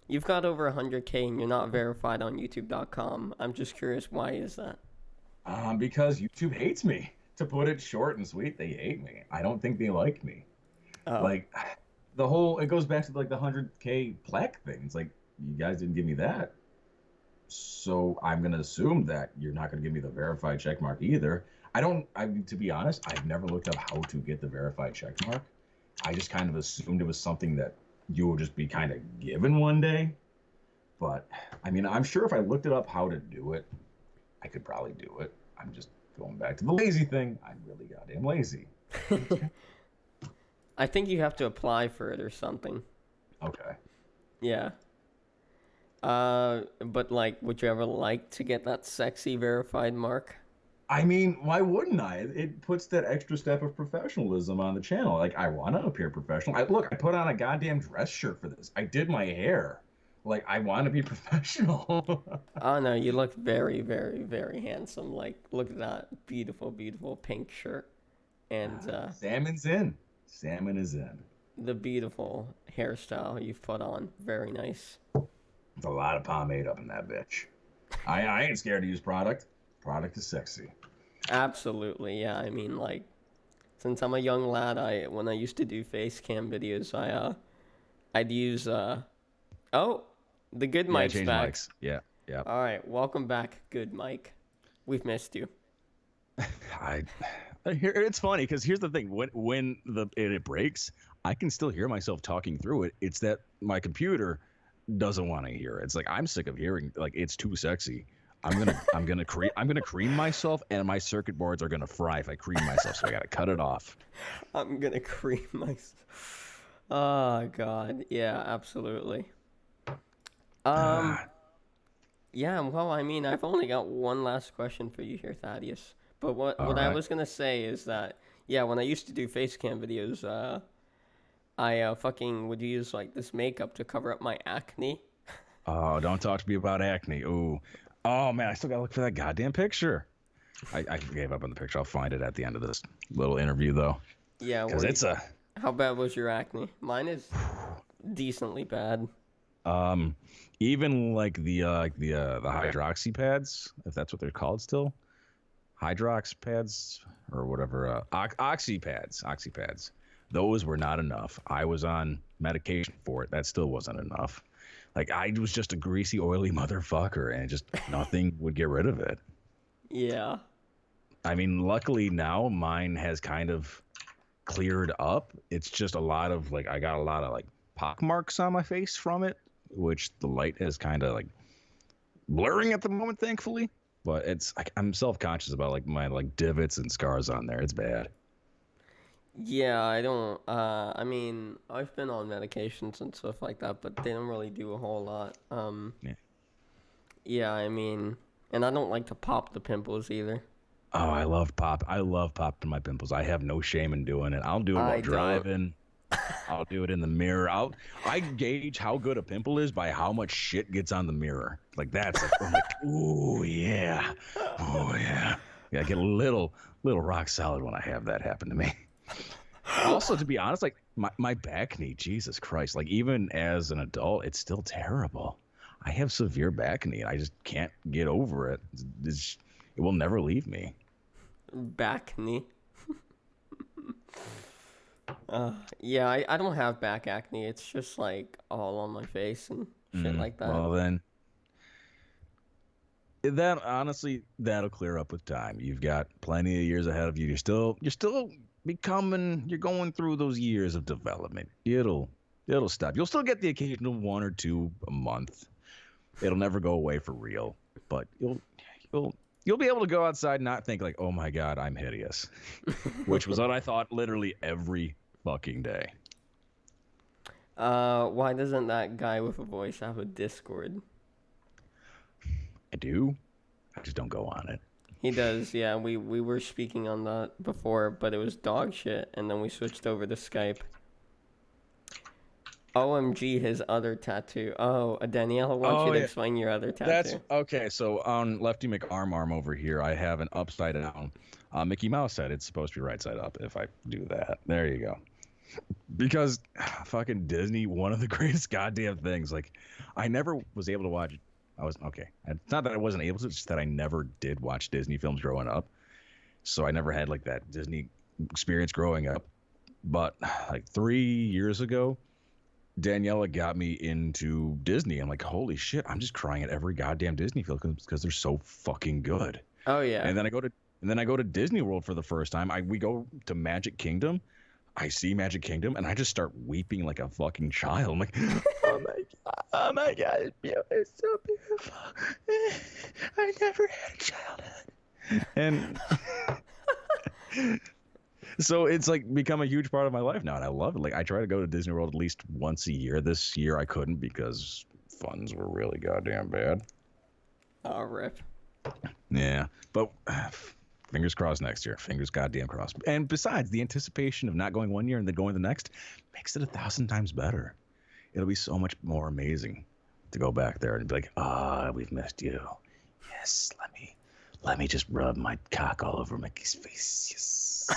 you've got over 100K and you're not verified on YouTube.com. I'm just curious, why is that? Because YouTube hates me. To put it short and sweet, they hate me. I don't think they like me. Oh, Like it goes back to like the 100K plaque thing. It's like you guys didn't give me that, so I'm gonna assume that you're not gonna give me the verified check mark either. To be honest, I've never looked up how to get the verified check mark. I just kind of assumed it was something that you would just be kind of given one day. But I mean, I'm sure if I looked it up how to do it, I could probably do it. I'm just going back to the lazy thing. I'm really goddamn lazy. I think you have to apply for it or something. Okay. Yeah. But like, would you ever like to get that sexy verified mark? I mean, why wouldn't I? It puts that extra step of professionalism on the channel. Like, I want to appear professional. I put on a goddamn dress shirt for this. I did my hair. Like, I want to be professional. Oh no, you look very, very, very handsome. Like, look at that beautiful, beautiful pink shirt, and Salmon's in. Salmon is in. the beautiful hairstyle you've put on. Very nice. There's a lot of pomade up in that bitch. I ain't scared to use product. Product is sexy. Absolutely, yeah. I mean, like, since I'm a young lad, when I used to do face cam videos, I'd use oh, the good Yeah, mic's change back. mics. Yeah, yeah. All right, welcome back, good Mike. We've missed you. It's funny because here's the thing: when it breaks, I can still hear myself talking through it. It's that my computer doesn't want to hear it. It's like I'm sick of hearing like it's too sexy. I'm gonna cream myself, and my circuit boards are gonna fry if I cream myself. So I gotta cut it off. I'm gonna cream myself. Oh God, yeah, absolutely. Um, yeah. Well, I mean, I've only got one last question for you here, Thaddeus. But what All I right. was gonna say is that yeah, when I used to do face cam videos, I fucking would use like this makeup to cover up my acne. Oh, don't talk to me about acne. Ooh. Oh man, I still gotta look for that goddamn picture. I gave up on the picture. I'll find it at the end of this little interview though, Yeah, because it's a how bad was your acne? Mine is decently bad. even like the hydroxy pads, if that's what they're called still, hydrox pads or whatever, oxy pads. Those were not enough. I was on medication for it. That still wasn't enough. Like I was just a greasy, oily motherfucker, and just nothing would get rid of it. Yeah. I mean, luckily now mine has kind of cleared up. It's just a lot of like I got a lot of like pock marks on my face from it, which the light is kind of like blurring at the moment, thankfully. But it's like I'm self-conscious about like my like divots and scars on there. It's bad. Yeah, I don't. I mean, I've been on medications and stuff like that, but they don't really do a whole lot. Yeah. Yeah, I mean, and I don't like to pop the pimples either. Oh, I love pop. I love popping my pimples. I have no shame in doing it. I'll do it I while don't. driving. I'll do it in the mirror. I gauge how good a pimple is by how much shit gets on the mirror. Like that's like, I'm like, ooh yeah, oh yeah. Yeah, I get a little rock solid when I have that happen to me. Also, to be honest, like my back knee, Jesus Christ, like even as an adult, it's still terrible. I have severe back knee, and I just can't get over it. It will never leave me. Back knee. Yeah, I don't have back acne. It's just like all on my face and shit like that. Well then, that honestly, that'll clear up with time. You've got plenty of years ahead of you. You're still becoming. You're going through those years of development. It'll stop. You'll still get the occasional one or two a month. It'll never go away for real, but you'll be able to go outside and not think like, oh my God, I'm hideous, which was what I thought literally every fucking day. Why doesn't that guy with a voice have a Discord? I do. I just don't go on it. He does, yeah. We were speaking on that before, but it was dog shit, and then we switched over to Skype. OMG, his other tattoo. Oh, Daniela wants you to explain your other tattoo. That's okay. So on Lefty McArm over here, I have an upside down Mickey Mouse head. It's supposed to be right side up. If I do that, there you go. Because fucking Disney, one of the greatest goddamn things. Like, I never was able to watch. It's not that I wasn't able to. It's just that I never did watch Disney films growing up. So I never had like that Disney experience growing up. But like 3 years ago, Daniela got me into Disney. I'm like, holy shit, I'm just crying at every goddamn Disney film because they're so fucking good. Oh yeah. And then I go to Disney World for the first time. We go to Magic Kingdom. I see Magic Kingdom and I just start weeping like a fucking child. I'm like, oh my god, it's so beautiful. I never had a childhood. And so it's like become a huge part of my life now, and I love it. Like, I try to go to Disney World at least once a year. This year I couldn't because funds were really goddamn bad. Oh, rip. Yeah, but fingers crossed next year. Fingers goddamn crossed. And besides, the anticipation of not going one year and then going the next makes it 1,000 times better. It'll be so much more amazing to go back there and be like, we've missed you. Yes, let me just rub my cock all over Mickey's face. Yes.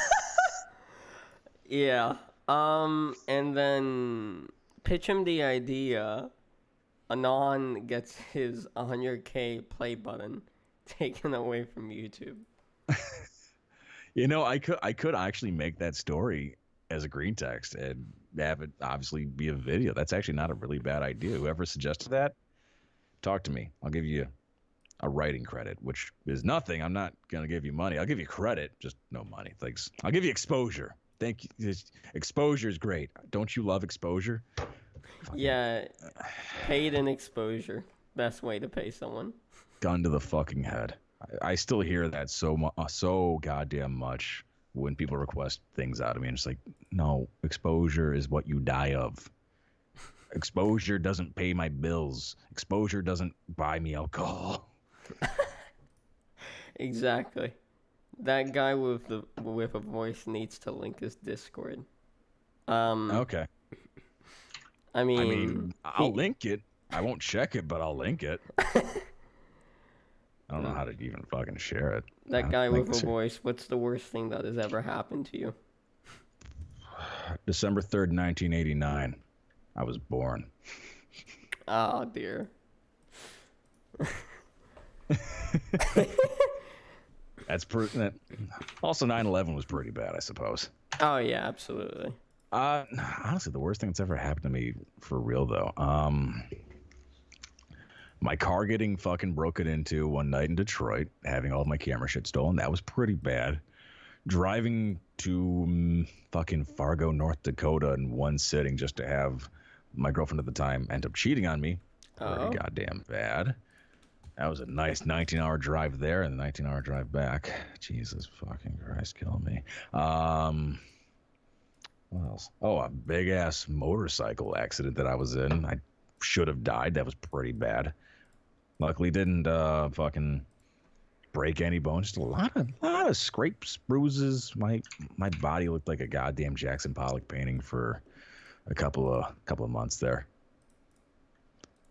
Yeah. And then pitch him the idea. Anon gets his 100K play button taken away from YouTube. You know, I could actually make that story as a green text and have it obviously be a video. That's actually not a really bad idea. Whoever suggested that, talk to me. I'll give you a writing credit, which is nothing. I'm not going to give you money. I'll give you credit, just no money. Thanks. I'll give you exposure. Thank you. Exposure is great. Don't you love exposure? Yeah. Paid in exposure. Best way to pay someone. Gun to the fucking head. I still hear that so goddamn much when people request things out of me. And it's like, no, exposure is what you die of. Exposure doesn't pay my bills. Exposure doesn't buy me alcohol. Exactly. That guy with a voice needs to link his Discord. Okay. I mean, I'll link it. I won't check it, but I'll link it. I don't know how to even fucking share it. That guy with a voice, what's the worst thing that has ever happened to you? December 3rd, 1989. I was born. Oh, dear. That's that. Also, 9/11 was pretty bad, I suppose. Oh, yeah, absolutely. Honestly, the worst thing that's ever happened to me, for real though, my car getting fucking broken into one night in Detroit, having all of my camera shit stolen. That was pretty bad. Driving to fucking Fargo, North Dakota in one sitting just to have my girlfriend at the time end up cheating on me. Pretty goddamn bad. That was a nice 19-hour drive there and a 19-hour drive back. Jesus fucking Christ, kill me. What else? Oh, a big-ass motorcycle accident that I was in. I should have died. That was pretty bad. Luckily, didn't fucking break any bones. Just a lot of scrapes, bruises. My body looked like a goddamn Jackson Pollock painting for a couple of months there.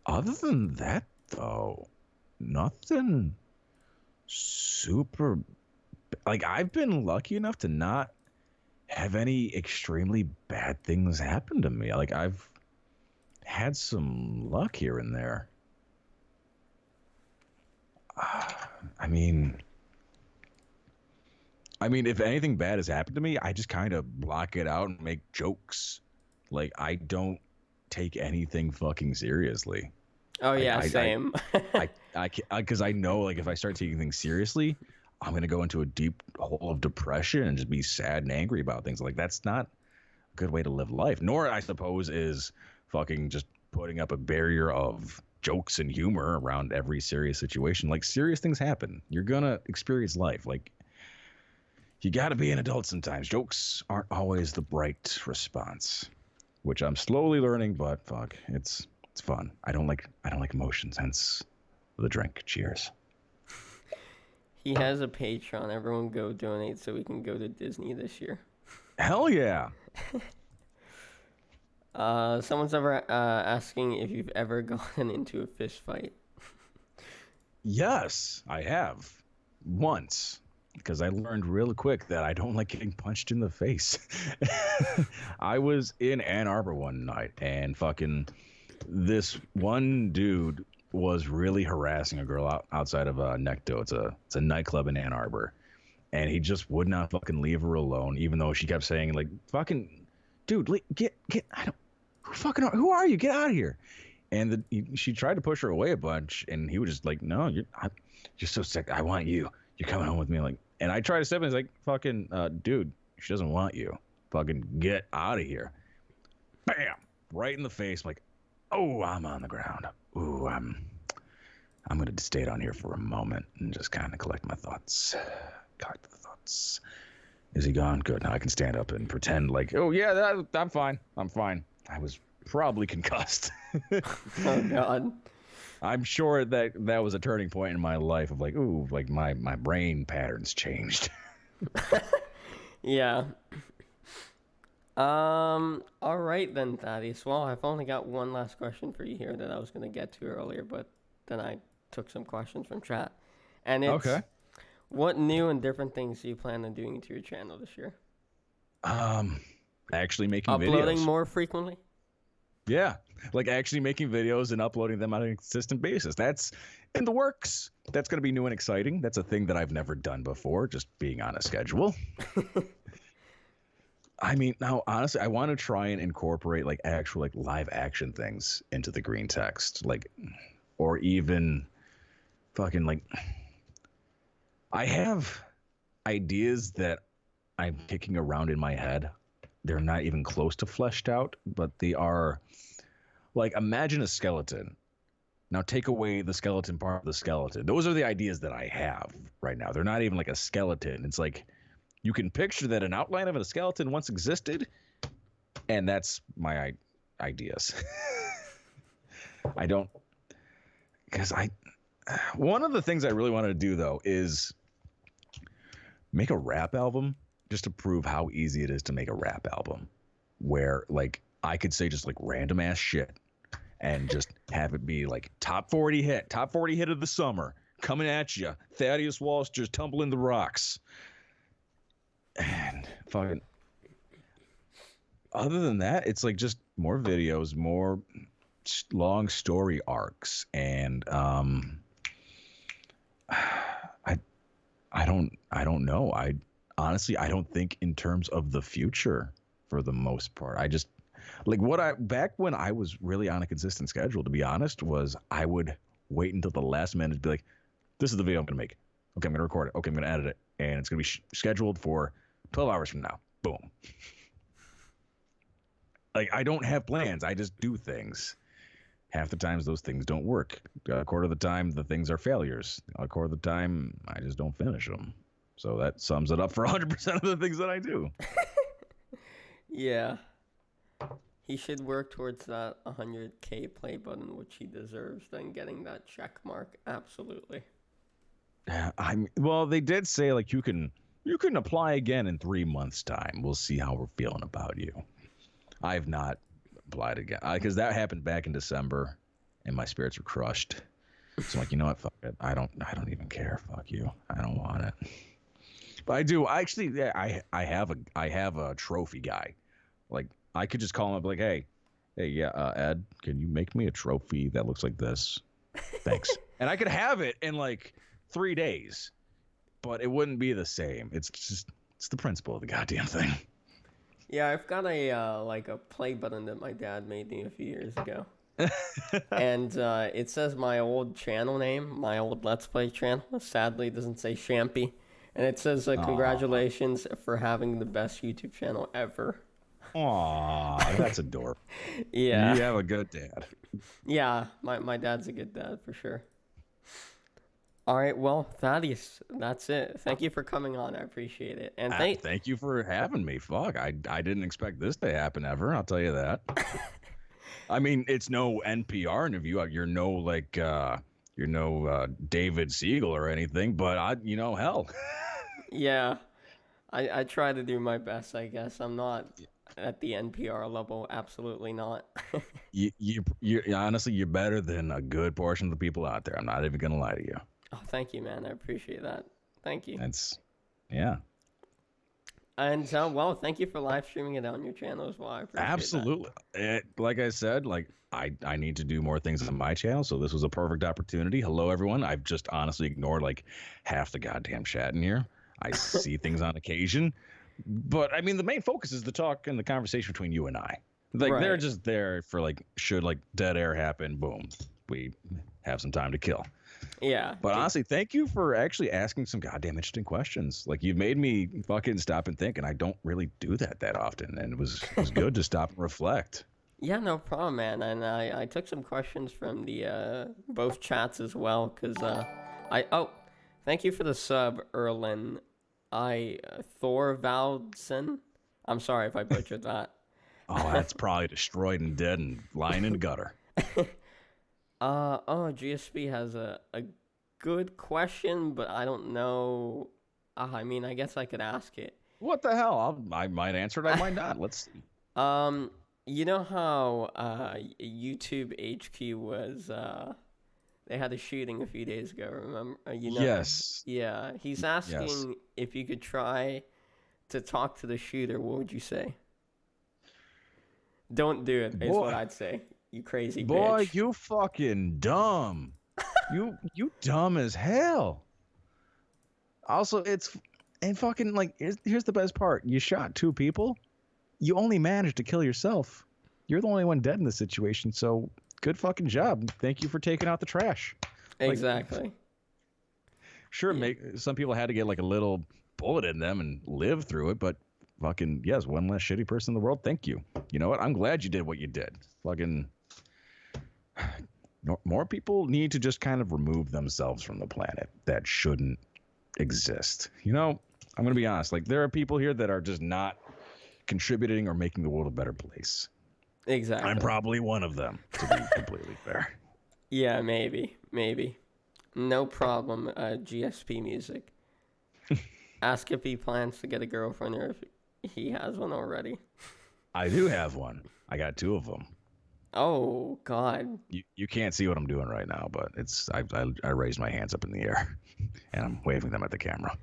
Other than that, though, nothing super. Like, I've been lucky enough to not have any extremely bad things happen to me. Like, I've had some luck here and there. I mean, if anything bad has happened to me, I just kind of block it out and make jokes. Like, I don't take anything fucking seriously. Oh yeah, same. Because I know, like, if I start taking things seriously, I'm gonna go into a deep hole of depression and just be sad and angry about things. Like, that's not a good way to live life. Nor, I suppose, is fucking just putting up a barrier of jokes and humor around every serious situation. Like, serious things happen. You're gonna experience life. Like, you gotta be an adult sometimes. Jokes aren't always the right response, which I'm slowly learning. But fuck, it's fun. I don't like emotions. Hence the drink. Cheers. He has a Patreon. Everyone go donate so we can go to Disney this year. Hell yeah. Someone's ever asking if you've ever gotten into a fist fight. Yes, I have. Once. Because I learned real quick that I don't like getting punched in the face. I was in Ann Arbor one night and fucking this one dude was really harassing a girl outside of Necto. It's a nightclub in Ann Arbor. And he just would not fucking leave her alone, even though she kept saying, like, fucking, dude, get, who are you? Get out of here. And she tried to push her away a bunch, and he was just like, no, you're so sick. I want you. You're coming home with me. Like, and I tried to step in. He's like, fucking, dude, she doesn't want you. Fucking get out of here. Bam! Right in the face. Like, oh, I'm on the ground. Ooh, I'm going to stay down here for a moment and just kind of collect my thoughts. Collect the thoughts. Is he gone? Good. Now I can stand up and pretend like, oh, yeah, I'm fine. I'm fine. I was probably concussed. Oh, God. I'm sure that was a turning point in my life of like, ooh, like my brain patterns changed. Yeah. All right then, Thaddeus. Well, I've only got one last question for you here that I was going to get to earlier, but then I took some questions from chat. And it's, okay. What new and different things do you plan on doing to your channel this year? Actually making Uploading videos. more frequently? Yeah, like actually making videos and uploading them on a consistent basis. That's in the works. That's going to be new and exciting. That's a thing that I've never done before, just being on a schedule. I mean, now, honestly, I want to try and incorporate like actual like live action things into the green text, like, or even fucking like, I have ideas that I'm kicking around in my head. They're not even close to fleshed out, but they are like, imagine a skeleton. Now take away the skeleton part of the skeleton. Those are the ideas that I have right now. They're not even like a skeleton. It's like you can picture that an outline of a skeleton once existed, and that's my ideas. I don't, because one of the things I really wanted to do though is make a rap album just to prove how easy it is to make a rap album, where like I could say just like random ass shit and just have it be like top 40 hit of the summer coming at you. Thaddius Walsh just tumbling the rocks. And fucking other than that, it's like just more videos, more long story arcs, and I don't know. Honestly, I don't think in terms of the future for the most part. I just like back when I was really on a consistent schedule, to be honest, was I would wait until the last minute to be like, this is the video I'm going to make. Okay, I'm going to record it. Okay, I'm going to edit it. And it's going to be scheduled for 12 hours from now. Boom. Like, I don't have plans. I just do things. Half the times those things don't work. A quarter of the time, the things are failures. A quarter of the time, I just don't finish them. So that sums it up for 100% of the things that I do. Yeah. He should work towards that 100K play button, which he deserves, then getting that check mark. Absolutely. Well, they did say like you can apply again in 3 months' time. We'll see how we're feeling about you. I have not applied again because that happened back in December, and my spirits were crushed. So I'm like, you know what? Fuck it. I don't even care. Fuck you. I don't want it. But I do. Actually, yeah, I have a trophy guy. Like I could just call him up like, hey, yeah, Ed, can you make me a trophy that looks like this? Thanks. And I could have it in like 3 days, but it wouldn't be the same. It's the principle of the goddamn thing. Yeah, I've got a play button that my dad made me a few years ago. And it says my old channel name, my old Let's Play channel. Sadly, it doesn't say Shampy. And it says, congratulations for having the best YouTube channel ever. Aw, that's adorable. Yeah. You have a good dad. Yeah, my dad's a good dad for sure. All right, well, Thaddeus, that's it. Thank you for coming on. I appreciate it. And thank you for having me. Fuck, I didn't expect this to happen ever. I'll tell you that. I mean, it's no NPR interview. You're no like David Siegel or anything, but hell. Yeah, I try to do my best, I guess. I'm not at the NPR level, absolutely not. You honestly, you're better than a good portion of the people out there. I'm not even gonna lie to you. Oh, thank you, man. I appreciate that. Thank you. That's yeah. And well, thank you for live streaming it on your channel as well. I appreciate Absolutely. Like I said, like I need to do more things on my channel, so this was a perfect opportunity. Hello, everyone. I've just honestly ignored like half the goddamn chat in here. I see things on occasion, but I mean, the main focus is the talk and the conversation between you and I. Like they're Right. just there for like, should like dead air happen, boom, we have some time to kill. Yeah. But honestly, thank you for actually asking some goddamn interesting questions. Like you've made me fucking stop and think, and I don't really do that often. And it was good to stop and reflect. Yeah, no problem, man. And I took some questions from the both chats as well, cause thank you for the sub, Erlin. Thorvaldsen. I'm sorry if I butchered that. Oh, that's probably destroyed and dead and lying in the gutter. GSP has a good question, but I don't know. I mean, I guess I could ask it. What the hell? I might answer it. I might not. Let's see. You know how YouTube HQ was they had a shooting a few days ago, remember? Yes. Yeah, he's asking if you could try to talk to the shooter. What would you say? Don't do it, is what I'd say. You crazy boy, bitch. you fucking dumb. you dumb as hell. Also, and fucking like here's the best part. You shot 2 people. You only managed to kill yourself. You're the only one dead in this situation, so good fucking job. Thank you for taking out the trash. Exactly. Like, sure, some people had to get like a little bullet in them and live through it, but fucking yes, one less shitty person in the world. Thank you. You know what? I'm glad you did what you did. Fucking more people need to just kind of remove themselves from the planet that shouldn't exist. I'm going to be honest. Like there are people here that are just not contributing or making the world a better place. Exactly. I'm probably one of them, to be completely fair. Yeah, maybe. No problem. GSP music. Ask if he plans to get a girlfriend or if he has one already. I do have one. I got 2 of them. Oh God. You can't see what I'm doing right now, but I raised my hands up in the air and I'm waving them at the camera.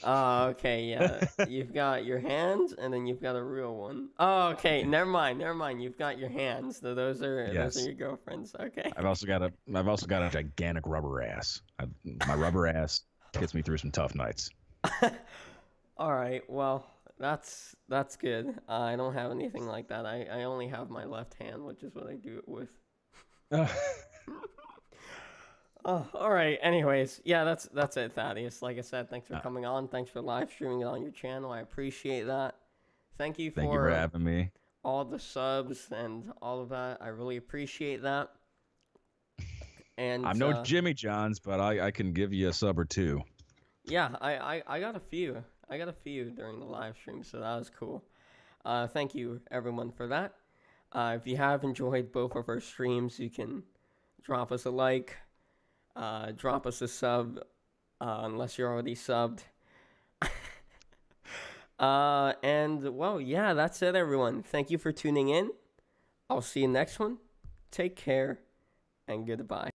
Oh, okay, yeah. You've got your hands and then you've got a real one. Oh, okay. Never mind. You've got your hands. So those are your girlfriends. Okay. I've also got a gigantic rubber ass. My rubber ass gets me through some tough nights. All right. Well, that's good. I don't have anything like that. I only have my left hand, which is what I do it with. Oh, all right. Anyways, yeah, that's it, Thaddius. Like I said, thanks for coming on. Thanks for live streaming it on your channel. I appreciate that. Thank you for having me. All the subs and all of that. I really appreciate that. And I'm no Jimmy Johns, but I can give you a sub or 2. Yeah, I got a few. I got a few during the live stream, so that was cool. Thank you everyone for that. If you have enjoyed both of our streams, you can drop us a like. Drop us a sub, unless you're already subbed. And, well, yeah, that's it, everyone. Thank you for tuning in. I'll see you next one. Take care, and goodbye.